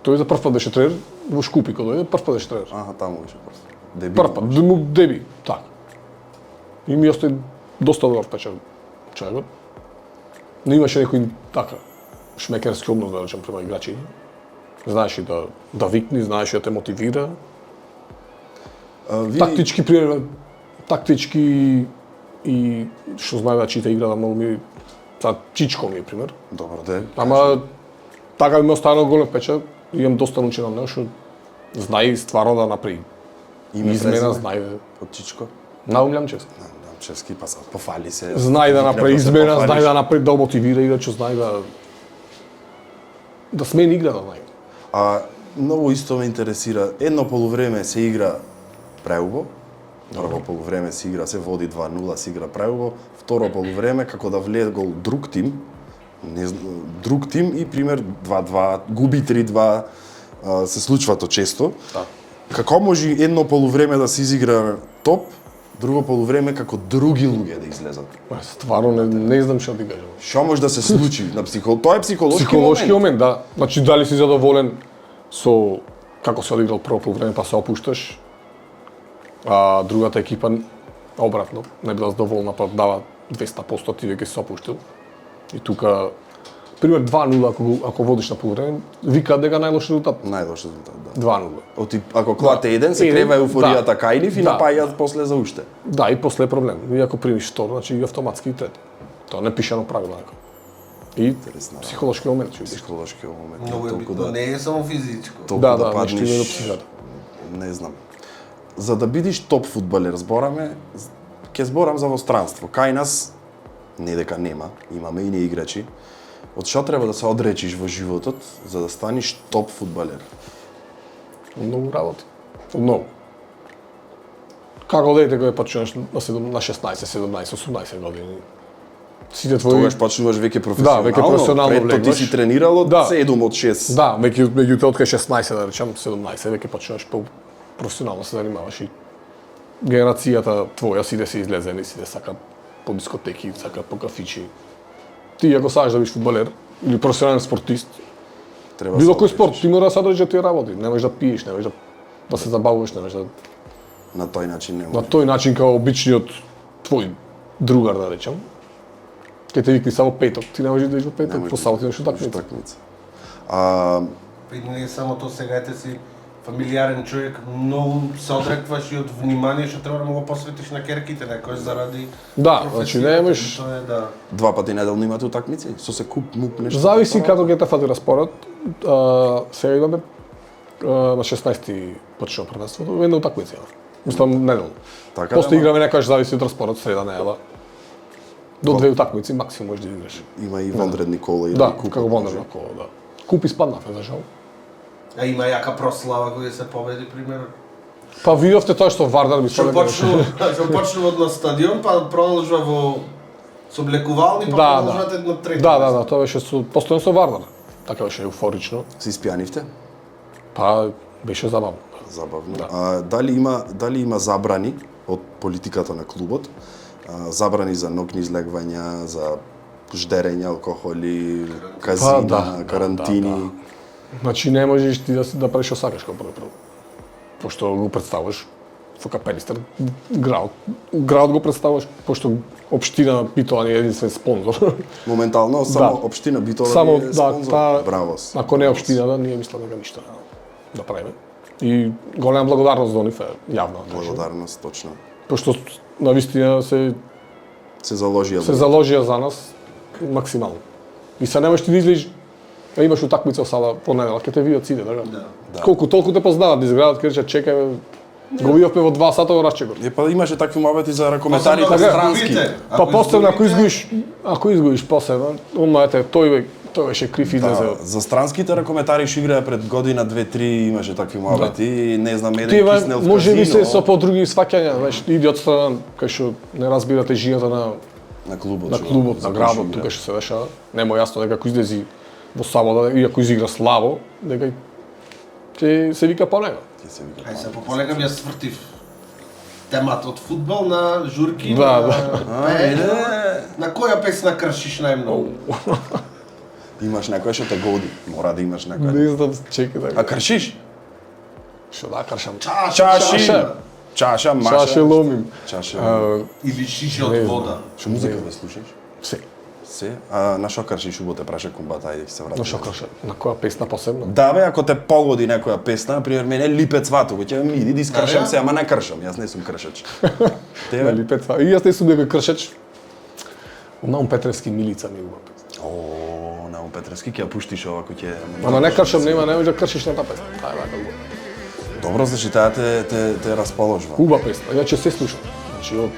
Speaker 3: Тој за прв пат беше тренер во Шкупи кога дојде, прв пат беше тренер.
Speaker 1: Аха, таму беше прв. Деби.
Speaker 3: Прв пат, му деби, така. И ми остави доста добар впечаток човекот. Не имаше некој така шмекерски однос да речем према играчи. Знаеше да викни, знаеше да те мотивира. Тактички пример, тактички и што знае да чита игра да многу ми Чичко ми е пример.
Speaker 1: Добар ден.
Speaker 3: Ама така ми останал голем впечаток. Имам доста научено од него што знае стварно да направи измена, знае
Speaker 1: од Чичко.
Speaker 3: наумljam често.
Speaker 1: Чески па пофали се.
Speaker 3: Знае да направи измена, знае да направи да мотивира играчот, знае да смени играта, знае.
Speaker 1: А многу исто ме интересира. Едно полувреме се игра преубо. Прво полувреме се игра, се води 2-0, се игра преубо. Второ полувреме како да влие гол друг тим. Друг тим и пример 2-2, губи 3-2. Се случва то често.
Speaker 3: Да.
Speaker 1: Како може едно полувреме да се изигра топ, друго полувреме како други луѓе да излезат?
Speaker 3: Стварно не знам што ти кажам.
Speaker 1: Што може да се случи на Тоа е
Speaker 3: Психолошки момент, да. Значи дали си задоволен со како се одиграл прво полувреме па се опушташ, а другата екипа обратно, не била задоволна па дава 200% ти веќе се опуштил. И тука пример 2-0 ако водиш на полувреме, викаат дека најлош резултат.
Speaker 1: Најлош резултат, да.
Speaker 3: 2-0.
Speaker 1: Ако клате еден, се крева еуфоријата кај нив и напајаат после за уште.
Speaker 3: Да, и после проблем. И ако примиш второ, значи и автоматски и трето. Тоа не пишано правило некако. И психолошки момент ќе видиш.
Speaker 1: Психолошки момент.
Speaker 2: Многу е битно, не е само физичко.
Speaker 3: Да, нешто има до психата.
Speaker 1: Не знам. За да бидиш топ фудбалер, збораме, ќе зборам за во странство. Кај нас, не дека нема, имаме и не играчи. Од што треба да се одречиш во животот за да станеш топ фудбалер?
Speaker 3: Многу работи. Многу. Како дете кога почнеш на 16, 17, 18 години. Сите твои
Speaker 1: Тогаш почнуваш веќе професионално.
Speaker 3: Да, веќе професионално
Speaker 1: Пред ти
Speaker 3: влегнеш.
Speaker 1: си тренирал од
Speaker 3: Да.
Speaker 1: 7 од 6.
Speaker 3: Да, меѓу од кај 16 да речам 17 веќе почнеш професионално се занимаваш и генерацијата твоја сите се излезени, сите сакаат по дискотеки, сакаат по кафичи. Ти ако сакаш да бидеш фудбалер или професионален спортист,
Speaker 1: Треба
Speaker 3: било
Speaker 1: се
Speaker 3: кој спорт,
Speaker 1: одречиш.
Speaker 3: ти мора да се одречиш тие работи, не можеш да пиеш, не можеш да се забавуваш, не можеш да
Speaker 1: На тој начин не
Speaker 3: на
Speaker 1: може.
Speaker 3: тој начин како обичниот твој другар да речам. Ке те викни само петок, ти не можеш да идеш во петок, по сабота имаш утакмица.
Speaker 1: Утакмица. А
Speaker 2: И не само тоа, сега ете си фамилиарен човек, многу се одрекваш и од внимание што треба да му го посветиш на керките, некој заради
Speaker 3: Да, значи не
Speaker 2: професијата,
Speaker 3: имаш.
Speaker 2: тоа е да.
Speaker 1: 2 пати неделно имате утакмици? Со се куп муп нешто.
Speaker 3: Зависи
Speaker 1: такова?
Speaker 3: како ќе те фати распоред. Сега имаме на 16 почнува првенството, една утакмица. Мислам неделно.
Speaker 1: Така
Speaker 3: После
Speaker 1: да,
Speaker 3: играме некогаш зависи од распоред, среда, недела. До 2 утакмици максимум можеш да играш.
Speaker 1: Има и вонредни кола или
Speaker 3: Да,
Speaker 1: куп.
Speaker 3: како вонредно кола, да. Куп испаднавме за жал.
Speaker 2: А има јака прослава кога се победи, пример.
Speaker 3: Па видовте тоа што Вардар би
Speaker 2: Што почнува од на стадион, па продолжува во со облекувални, па
Speaker 3: Да,
Speaker 2: продолжувате на трети.
Speaker 3: Да, тоа беше постојано со Вардар. Така беше еуфорично.
Speaker 1: Си испијанивте?
Speaker 3: Па беше забавно.
Speaker 1: Забавно.
Speaker 3: Да.
Speaker 1: Дали има забрани од политиката на клубот? Забрани за ноќни излегвања, за ждерење, алкохоли, казина,
Speaker 3: да,
Speaker 1: карантини.
Speaker 3: Значи не можеш ти да правиш што сакаш како прво. Пошто го представуваш во Капелистер, градот го представуваш, пошто општина Битола не е единствен спонзор.
Speaker 1: Моментално само општина Битола
Speaker 3: Само,
Speaker 1: е спонзор. Браво.
Speaker 3: Ако не е општината, ние мислам дека ништо да правиме. И голема благодарност до нив е јавна.
Speaker 1: Благодарност, точно.
Speaker 3: Пошто навистина се
Speaker 1: Се заложија.
Speaker 3: заложија за нас максимално. И се немаш ти да излезеш, имаш утакмица сада понедела, ќе те видат сите, така?
Speaker 2: Да.
Speaker 3: Колку толку те познават, да изградат, ќе речат чекај, го видовме во 2 сата во Расчегор.
Speaker 1: Па имаше такви моменти за ракометарите
Speaker 2: Посебно
Speaker 1: странски.
Speaker 2: губите.
Speaker 3: Па посебно ако изгубиш посебно, одма ете тој беше крив излезе.
Speaker 1: Да, за странските ракометари што играа пред година, 2-3 имаше такви моменти, не знам, еден
Speaker 3: Тие
Speaker 1: киснел в
Speaker 3: може би се
Speaker 1: казино,
Speaker 3: со подруги сваќања, знаеш, иди од страна кај што не разбирате жијата
Speaker 1: на клубот.
Speaker 3: на
Speaker 1: што-
Speaker 3: клубот,
Speaker 1: за
Speaker 3: на
Speaker 1: кој
Speaker 3: градот,
Speaker 1: што
Speaker 3: тука
Speaker 1: игра.
Speaker 3: што се дешава. Нема јасно дека ако излези во сабота и ако изигра слабо, дека ќе се вика по него.
Speaker 1: Ти се вика.
Speaker 2: Ај се по полека ја свртив темата од фудбал на журки,
Speaker 3: Да,
Speaker 2: на
Speaker 1: да.
Speaker 2: на која песна кршиш најмногу?
Speaker 1: Имаш некоја што те годи, мора да имаш некоја.
Speaker 3: Не знам, чекај
Speaker 1: А
Speaker 3: да.
Speaker 1: кршиш?
Speaker 3: Што да кршам?
Speaker 1: Чаша, маша.
Speaker 3: Чаше ломим.
Speaker 1: Чаша.
Speaker 2: Или шише од
Speaker 3: Не знам.
Speaker 2: вода?
Speaker 1: Што музика да слушаш?
Speaker 3: Се.
Speaker 1: Се? А на што кршиш уботе праша комбата, ајде ќе се вратиме.
Speaker 3: Но што кршам? На која песна посебно?
Speaker 1: Да бе, ако те погоди некоја песна, например, мене липец вато, кој ќе ми иди да искршам
Speaker 2: Да,
Speaker 1: се, ама не кршам, јас не сум кршач. Тебе?
Speaker 3: Нали петва. И јас не сум некој кршач. Наум Петревски Милица ми убава песна.
Speaker 1: О, на Петревски ќе ја пуштиш ова кој ќе.
Speaker 3: Ама не кршам, не можеш да кршиш на таа песна. Тај вака убава.
Speaker 1: Добро, значи таа те расположува.
Speaker 3: Убава песна. Иначе се слушам. Значи од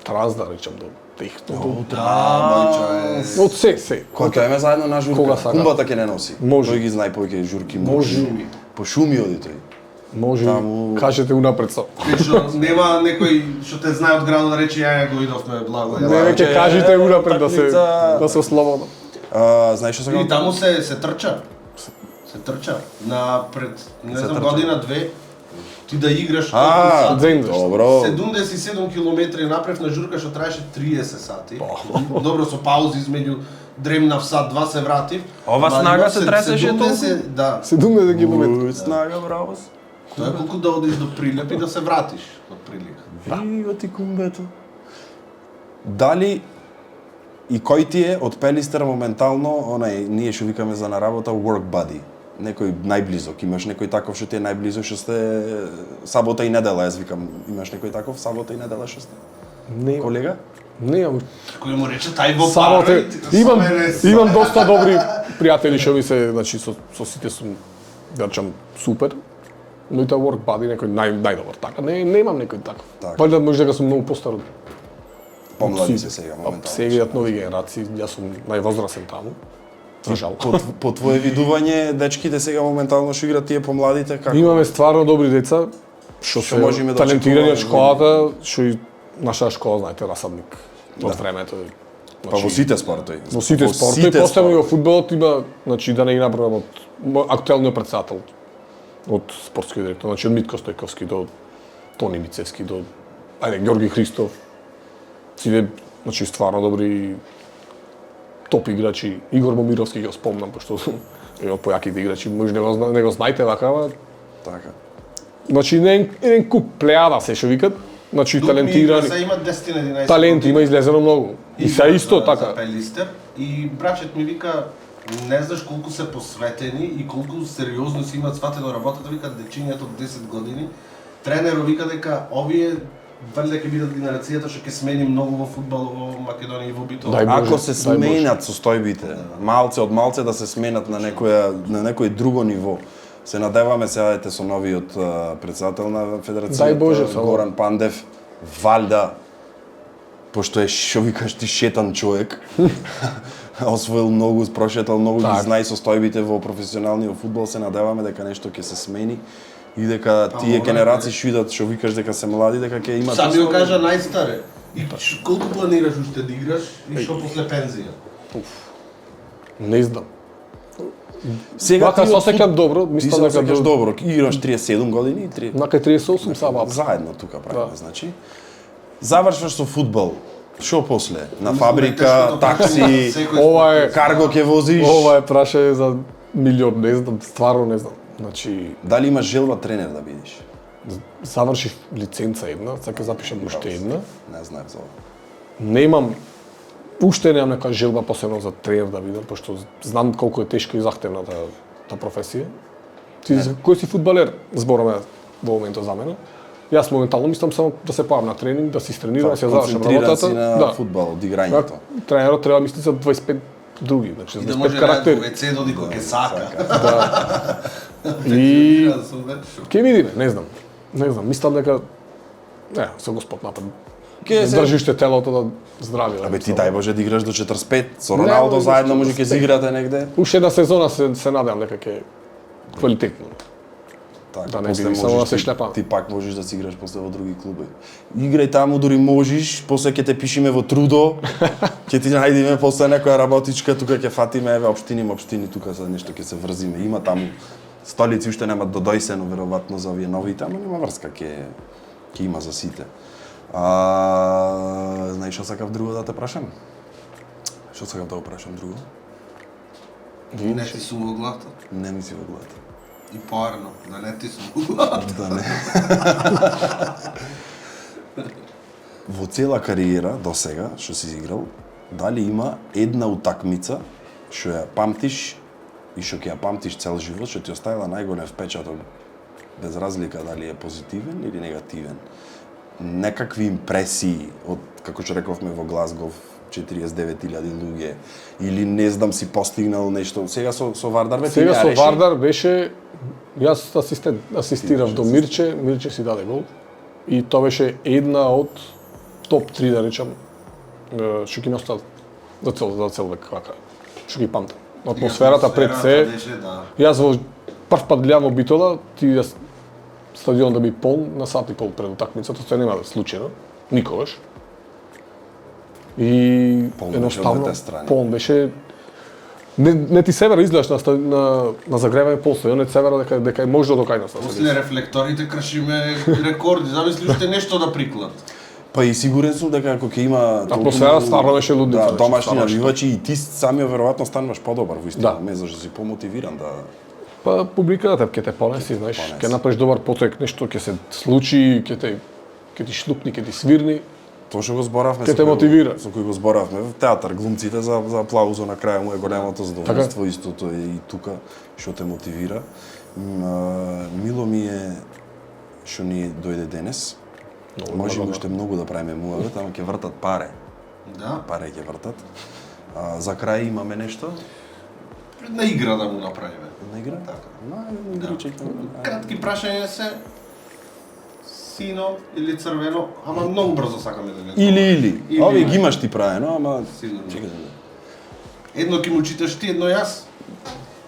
Speaker 3: транс да речам до техно.
Speaker 2: мајчо
Speaker 3: Од се.
Speaker 1: Кога ќе ме заедно на журка,
Speaker 3: Кога сакаш.
Speaker 1: кумбата ќе не носи.
Speaker 3: Може.
Speaker 1: Тој ги знае повеќе журки.
Speaker 3: Може.
Speaker 1: По шуми оди тој.
Speaker 3: Може,
Speaker 1: Таму-
Speaker 3: кажете унапред со.
Speaker 2: Што нема некој што те знае од градот да рече ја го идовме благо.
Speaker 3: Не,
Speaker 2: ја.
Speaker 3: веќе кажете унапред да се
Speaker 1: Такмица-
Speaker 3: слободно.
Speaker 1: Знаеш што
Speaker 2: И
Speaker 1: сакам?
Speaker 2: таму се трча. Се трча. На пред не
Speaker 1: Се
Speaker 2: знам
Speaker 1: трча.
Speaker 2: година-две ти да играш
Speaker 1: А,
Speaker 2: толку
Speaker 3: дзендваш.
Speaker 1: добро.
Speaker 2: 77 километри напред на журка што траеше 30 сати. Добро со паузи измеѓу дремнав сат, два се вратив.
Speaker 1: Ова
Speaker 2: Ма
Speaker 1: снага
Speaker 2: имав
Speaker 1: се тресеше
Speaker 2: 70, да.
Speaker 3: 70 км.
Speaker 1: Снага, браво.
Speaker 2: Тоа е колку да одиш до Прилеп и да се вратиш од Прилеп.
Speaker 1: Вига ти кумбето. Дали и кој ти е од Пелистер моментално, онај, ние што викаме за на работа, work buddy? Некој најблизок, имаш некој таков што ти е најблизок, што сте сабота и недела, јас викам, имаш некој таков сабота и недела што сте?
Speaker 3: Не,
Speaker 1: Колега?
Speaker 3: не,
Speaker 2: Кој му рече тај во
Speaker 3: само те
Speaker 2: пари,
Speaker 3: имам доста добри пријатели што ми се, значи со сите сум да речам супер. Но и та work buddy некој најдобар така. Не имам некој таков.
Speaker 1: Така.
Speaker 3: Валјда може дека сум многу постар од
Speaker 1: Помлади
Speaker 3: сите.
Speaker 1: се сега,
Speaker 3: А
Speaker 1: моментално.
Speaker 3: сега идат нови генерации, јас сум највозрасен таму. За жал.
Speaker 1: По твое видување, дечките сега моментално што играат тие помладите, како?
Speaker 3: Имаме стварно добри деца што се
Speaker 1: можеме да
Speaker 3: талентирани од
Speaker 1: очекуваме
Speaker 3: школата, што и нашата школа, знаете, расадник од времето.
Speaker 1: Па во сите спортови.
Speaker 3: Во сите спортови, посебно и во фудбалот има, значи да не ги набројам од актуелниот претседател од спортскиот директор, значи од Митко Стојковски до Тони Мицевски до Ѓорги Христов. Сите, значи стварно добри топ играчи. Игор Момировски ги спомнам, пошто е од појаките играчи, може не го знаете вака, ама
Speaker 1: Така.
Speaker 3: значи еден куп плејада се што викат, значи талентирани.
Speaker 2: Се има 10-11.
Speaker 3: Таленти има излезено многу. И се исто
Speaker 2: за
Speaker 3: така.
Speaker 2: Пелистер и брачет ми вика не знаеш колку се посветени и колку сериозно си имаат сватено работата, вика дечињата од 10 години. Тренерот вика дека овие валјда ќе бидат генерацијата што ќе смени многу во фудбал во Македонија и во Битола.
Speaker 3: Дај Боже,
Speaker 1: Ако се
Speaker 3: дај Боже.
Speaker 1: сменат состојбите, малце од малце да се сменат на некој друго ниво. Се надеваме сега ете со новиот претседател на
Speaker 3: Дај Боже,
Speaker 1: федерацијата
Speaker 3: само.
Speaker 1: Горан Пандев, валјда пошто е што викаш ти шетан човек. Освоил многу, прошетал многу, ги
Speaker 3: Так.
Speaker 1: знае состојбите во професионалниот фудбал, се надеваме дека нешто ќе се смени и дека тие
Speaker 2: мора,
Speaker 1: генерации што идат, што викаш дека се млади, дека ќе имат
Speaker 2: Сами го
Speaker 1: исто-
Speaker 2: кажа најстаре. И колку планираш уште да играш и што после пензија?
Speaker 3: Не знам.
Speaker 1: Сега
Speaker 3: Вака
Speaker 1: ти
Speaker 3: се
Speaker 1: од
Speaker 3: осеќам
Speaker 1: фут-
Speaker 3: добро,
Speaker 1: Ти
Speaker 3: мислам
Speaker 1: се
Speaker 3: дека
Speaker 1: осеќаш добро, играш 37 години,
Speaker 3: Нака 38 саба.
Speaker 1: заедно тука правиме,
Speaker 3: Да.
Speaker 1: значи. Завршваш со фудбал. Што после? На
Speaker 2: Мислам,
Speaker 1: фабрика,
Speaker 2: тешкото
Speaker 1: такси,
Speaker 2: секој
Speaker 3: Ова е
Speaker 1: карго ќе возиш.
Speaker 3: Ова е прашање за милион, не знам, стварно не знам. Значи,
Speaker 1: Дали имаш желба тренер да бидеш?
Speaker 3: завршив лиценца една, сега запишам уште една.
Speaker 1: Не знаев за ова.
Speaker 3: Немам уште немам нека желба посебно за тренер да бидам, пошто знам колку е тешка и захтевна таа професија. Ти кој си фудбалер, збораме во моментот за мене. Јас моментално мислам само да се појавам на тренинг, да се истренирам, да се завршам
Speaker 1: Концентриран
Speaker 3: работата.
Speaker 1: си на фудбал, од играњето.
Speaker 3: Тренерот треба да мисли за 25 други, значи за
Speaker 2: И да
Speaker 3: 25
Speaker 2: може да
Speaker 3: карактери.
Speaker 2: во WC доди кој ќе сака.
Speaker 3: И
Speaker 2: Трениран сум вече.
Speaker 3: ќе видиме, не знам. Не знам, мислам дека со Господ напред.
Speaker 1: Ке се-
Speaker 3: Држиш те телото да здрави.
Speaker 1: Абе ти дај Боже да играш до 45, со
Speaker 3: Не,
Speaker 1: Роналдо
Speaker 3: до
Speaker 1: заедно може ќе
Speaker 3: 45.
Speaker 1: си играте негде.
Speaker 3: Уште една сезона се надевам дека ќе квалитетно.
Speaker 1: Така,
Speaker 3: Да не
Speaker 1: после
Speaker 3: биде само
Speaker 1: можеш
Speaker 3: да се
Speaker 1: ти-
Speaker 3: шляпам.
Speaker 1: Ти пак можеш да си играш после во други клубови. Играј таму дури можеш, после ќе те пишеме во Трудо, ќе ти најдеме после некоја работичка, тука ќе фатиме, еве општини, тука за нешто ќе се врзиме. Има таму столици уште немаат додојсено веројатно за овие новите, ама нема врска, Ќе има за сите. Знаеш што сакав друго да те прашам? Што сакав да го прашам друго?
Speaker 2: Не ти сум во главата.
Speaker 1: Не ми си во главата.
Speaker 2: И поарно, да не ти сум во главата.
Speaker 1: Да не. Во цела кариера до сега што си играл, дали има една утакмица што ја памтиш и што ќе ја памтиш цел живот, што ти оставила најголем впечаток, без разлика дали е позитивен или негативен? Некакви импресии од, како што рековме во Глазгов, 49.000 луѓе, или не знам си постигнал нешто. Сега со Вардар бе ти
Speaker 3: Сега
Speaker 1: ја
Speaker 3: со
Speaker 1: реши?
Speaker 3: Вардар беше јас асистирав до Мирче, Мирче си даде гол. И тоа беше една од топ 3 да речам што ќе ми остат за цел век вака. Што ги памтам. Атмосферата пред се.
Speaker 2: Беше, да.
Speaker 3: Јас во прв пат гледам во Битола, стадион да би полн на сат и пол пред утакмицата, тоа нема случајно, никогаш. И
Speaker 1: Полн беше од
Speaker 3: едноставно
Speaker 1: двете страни.
Speaker 3: полн беше. Не ти севера изгледаш на загревање пол стадионот севера дека е можно до кај нас.
Speaker 2: После рефлекторите кршиме рекорди, замисли уште нешто да приклад.
Speaker 1: Па и сигурен сум дека ако ќе има
Speaker 3: Атмосфера стварно беше лудница,
Speaker 1: да,
Speaker 3: беше,
Speaker 1: домашни
Speaker 3: стварно беше.
Speaker 1: навивачи и ти самиот веројатно стануваш подобар во истина
Speaker 3: Да.
Speaker 1: момент, зашто си помотивиран да
Speaker 3: Па публиката ќе те понеси, знаеш,
Speaker 1: понеси.
Speaker 3: ќе направиш добар потек, нешто ќе се случи, ќе ти шлупни, ќе ти свирни.
Speaker 1: тоа што го зборавме
Speaker 3: Ќе те мотивира.
Speaker 1: со кој го зборавме во театар, глумците за аплаузо на крај му е големото задоволство, истото е и тука што те мотивира. Мило ми е што ни дојде денес. Можеме уште многу да правиме муавет, ама ќе вртат паре.
Speaker 2: Да.
Speaker 1: Паре ќе вртат. За крај имаме нешто?
Speaker 2: На игра да му направиме.
Speaker 1: На игра?
Speaker 2: Така.
Speaker 1: На игриче ќе.
Speaker 2: Кратки прашања се сино или црвено, ама многу брзо сакаме да не.
Speaker 1: Или.
Speaker 2: Или.
Speaker 1: Овие ги имаш ти правено, ама
Speaker 2: Сигурно.
Speaker 1: чекај.
Speaker 2: Едно ќе му читаш ти, едно јас.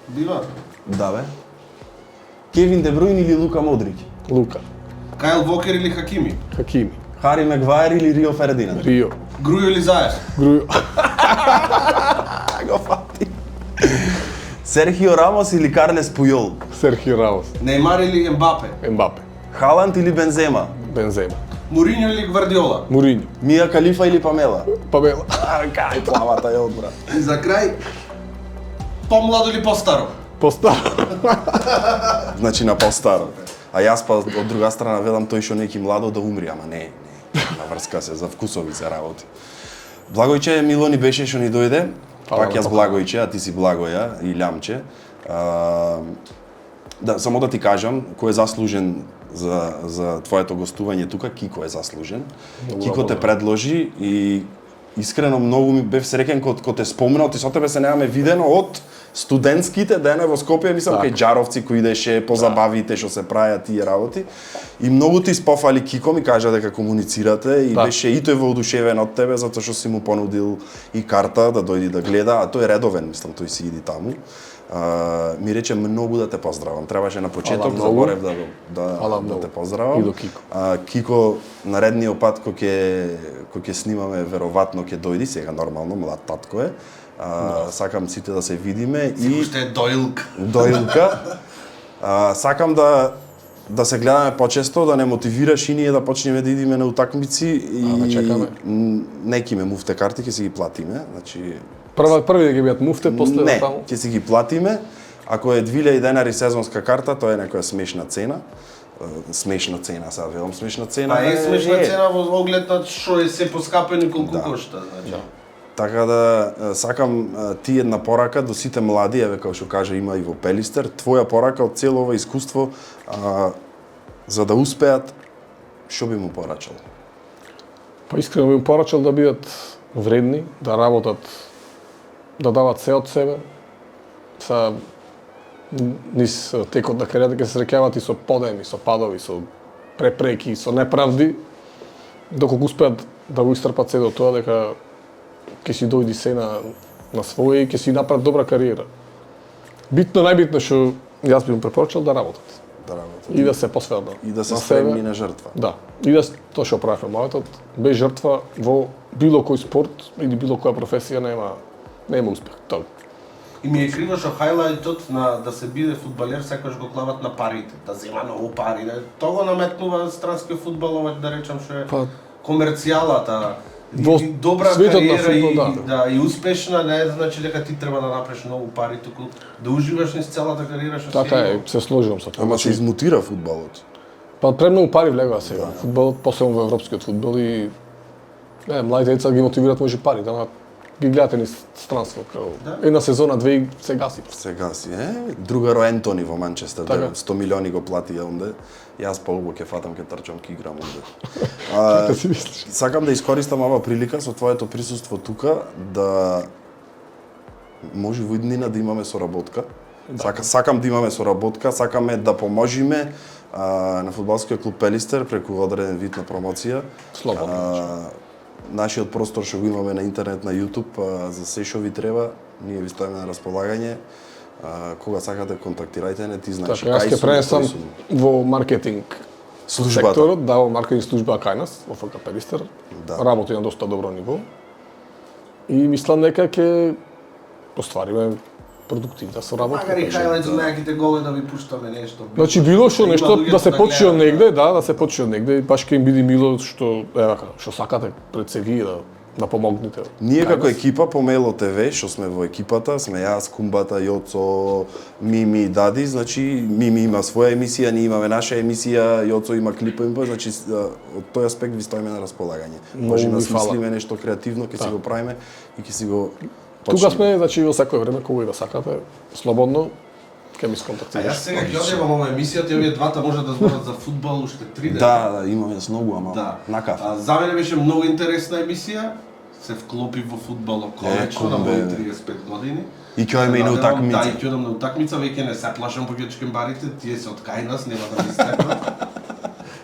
Speaker 2: Бива.
Speaker 1: Да бе. Кевин Де Бруйн или Лука Модрич?
Speaker 3: Лука,
Speaker 2: Кайл Вокер или Хакими?
Speaker 3: Хакими,
Speaker 1: Хари Мегваер или Рио Фердинанд?
Speaker 3: Рио,
Speaker 2: Грујо или Заев?
Speaker 3: Грујо,
Speaker 1: Го фати. Серхио Рамос или Карлес Пујол?
Speaker 3: Серхио Рамос,
Speaker 2: Неймар или Ембапе?
Speaker 3: Ембапе,
Speaker 1: Халанд или Бензема?
Speaker 3: Бензема,
Speaker 2: Муриньо или Гвардиола?
Speaker 3: Муриньо,
Speaker 1: Мија Калифа или Памела?
Speaker 3: Памела,
Speaker 1: Кај плавата е одбра.
Speaker 2: И за крај, помладо или постаро?
Speaker 3: Постар.
Speaker 1: Значи на постаро. А јас па од друга страна велам тој што неки младо да умри, ама не. Наврска се за вкусови се работи. Благојче Милони беше што ни дојде.
Speaker 3: Фала
Speaker 1: Пак
Speaker 3: на
Speaker 1: јас Благојче, а ти си Благоја и Лјамче. Да, само да ти кажам, кој е заслужен за твоето гостување тука, Кико е заслужен. Кико те предложи и искрено многу ми бев среќен кога те спомнал, ти со тебе се немаме видено од студентските дене во Скопје, мислам
Speaker 3: Така.
Speaker 1: кај Џаровци кои идеше по забавите што се правеа тие работи. И многу ти спофали Кико, ми кажа дека комуницирате и
Speaker 3: Да.
Speaker 1: беше и тој воодушевен од тебе затоа што си му понудил и карта да дојди да гледа, а тој е редовен, мислам, тој си иди таму. Ми рече многу да те поздравам. Требаше на почеток
Speaker 3: многу.
Speaker 1: заборев
Speaker 3: Фала
Speaker 1: да
Speaker 3: многу.
Speaker 1: те поздравам.
Speaker 3: И до Кико.
Speaker 1: Кико наредниот пат кој ќе снимаме веројатно ќе дојди, сега нормално млад татко е. Сакам сите да се видиме и
Speaker 2: Уште е доилка.
Speaker 1: доилка. Сакам да се гледаме почесто, да не мотивираш и ние да почнеме да идиме на утакмици и
Speaker 3: чекаме.
Speaker 1: неки ме муфте карти ќе си ги платиме, значи
Speaker 3: Први да ги биат муфте, после
Speaker 1: не,
Speaker 3: таму.
Speaker 1: ќе си ги платиме. Ако е 2000 денари сезонска карта, тоа е некоја смешна цена. Смешна цена, сега велам смешна цена.
Speaker 2: Па е смешна
Speaker 1: е.
Speaker 2: цена во оглед на што е се поскапено и колку
Speaker 1: Да.
Speaker 2: кошта, значи.
Speaker 1: Така да сакам ти една порака до сите млади, еве како што кажа има и во Пелистер, твоја порака од цело ова искуство за да успеат, што би му порачал?
Speaker 3: Па искрено би им порачал да бидат вредни, да работат, да дават се од себе. Низ текот на кариерата ќе се среќават и со подеми, со падови, со препреки, со неправди, доколку успеат да го истрпат се до тоа дека ќе си дојди се на своје и ќе си направат добра кариера. Најбитно што јас би им препорачал да работат
Speaker 1: Да работат.
Speaker 3: и да се посветат
Speaker 1: И да се
Speaker 3: на себе.
Speaker 1: спремни на жртва.
Speaker 3: Да, и да тоа што правевме мојот, без жртва во било кој спорт или било која професија нема успех. Тоа.
Speaker 2: И ми е криво што хайлайтот на да се биде фудбалер секогаш го клават на парите, да зема многу пари. Тоа го наметнува странскиот фудбал, ова да речам што е
Speaker 3: Па,
Speaker 2: комерцијалата.
Speaker 3: Во
Speaker 2: И добра
Speaker 3: светот на
Speaker 2: кариера
Speaker 3: фудбал,
Speaker 2: да, и успешна не значи дека ти треба да направиш многу пари, туку да уживаш низ целата кариера што
Speaker 3: така
Speaker 2: си
Speaker 3: е,
Speaker 2: имал.
Speaker 3: се сложувам со тоа.
Speaker 1: Ама се измутира фудбалот.
Speaker 3: Па премногу пари влегува сега. Фудбалот, посебно во европскиот фудбал и младите деца ги мотивираат може пари, да ги гледате низ странство, као една сезона, две и се гаси.
Speaker 1: Сега си, другаро Ентони во Манчестер,
Speaker 3: Така.
Speaker 1: 100 милиони го платија онде. Јас поубаво ќе фатам, ќе трчам, ќе играм онде.
Speaker 3: Така си мислиш.
Speaker 1: Сакам да искористам ова прилика со твоето присуство тука да може во иднина да имаме соработка. Сакам да имаме соработка, сакаме да поможиме на фудбалскиот клуб Пелистер преку одреден вид на промоција.
Speaker 3: Слободно.
Speaker 1: Нашиот простор што го имаме на интернет, на YouTube, за се што ви треба, ние ви стоиме на располагање. Кога сакате, контактирајте не, ти знаеш
Speaker 3: Така, јас ќе пренесам во маркетинг
Speaker 1: службата.
Speaker 3: секторот, да, во маркетинг служба кај нас, во ФК Пелистер.
Speaker 1: Да.
Speaker 3: Работи на доста добро ниво. И мислам дека ќе оствариме продуктивна соработка.
Speaker 2: Макар и хайлайт за неаките голови да ви пуштаме нешто.
Speaker 3: Значи било што
Speaker 2: Има
Speaker 3: нешто
Speaker 2: луѓето
Speaker 3: да се почне од
Speaker 2: гледаат,
Speaker 3: негде, да се почне од негде, баш ќе им биде мило што што сакате пред се вие да помогнете.
Speaker 1: Ние
Speaker 3: Кај
Speaker 1: како
Speaker 3: нас.
Speaker 1: екипа по Мело ТВ, што сме во екипата, сме јас, Кумбата, Јоцо, Мими, Дади, значи Мими има своја емисија, ние имаме наша емисија, Јоцо има клипови, значи од тој аспект ви стоиме на располагање. Можеме да
Speaker 3: ви фала.
Speaker 1: смислиме нешто креативно, ќе си го правиме и ќе си го
Speaker 3: Тука сме, значи во секое време кога и да сакате, слободно ќе ми
Speaker 2: А
Speaker 3: сконтактирате.
Speaker 2: јас сега ќе одам во емисијата и овие двата може да зборат за фудбал уште 3 дена.
Speaker 1: Да, имаме с многу, ама
Speaker 2: Да.
Speaker 1: на кафе.
Speaker 2: За мене беше многу интересна емисија. Се вклопи во фудбалот конечно на мои 35 години.
Speaker 1: И ќе одиме и на
Speaker 2: Да,
Speaker 1: утакмица.
Speaker 2: и ќе одам на утакмица, веќе не се плашам по гечкембарите, тие се од кај нас, нема да ми стекнат.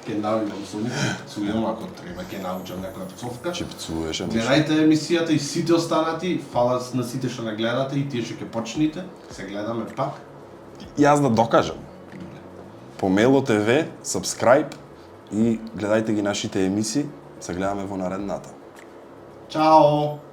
Speaker 2: Ќе навидам со нив, пцујам ако треба, ќе научам некоја пцовка.
Speaker 1: Ќе пцуваше.
Speaker 2: Гледајте емисијата и сите останати, фала на сите што не гледате и тие што ќе почнете, се гледаме пак.
Speaker 1: Јас да докажам. По Мело ТВ, subscribe и гледајте ги нашите емисии, се гледаме во наредната.
Speaker 2: Чао!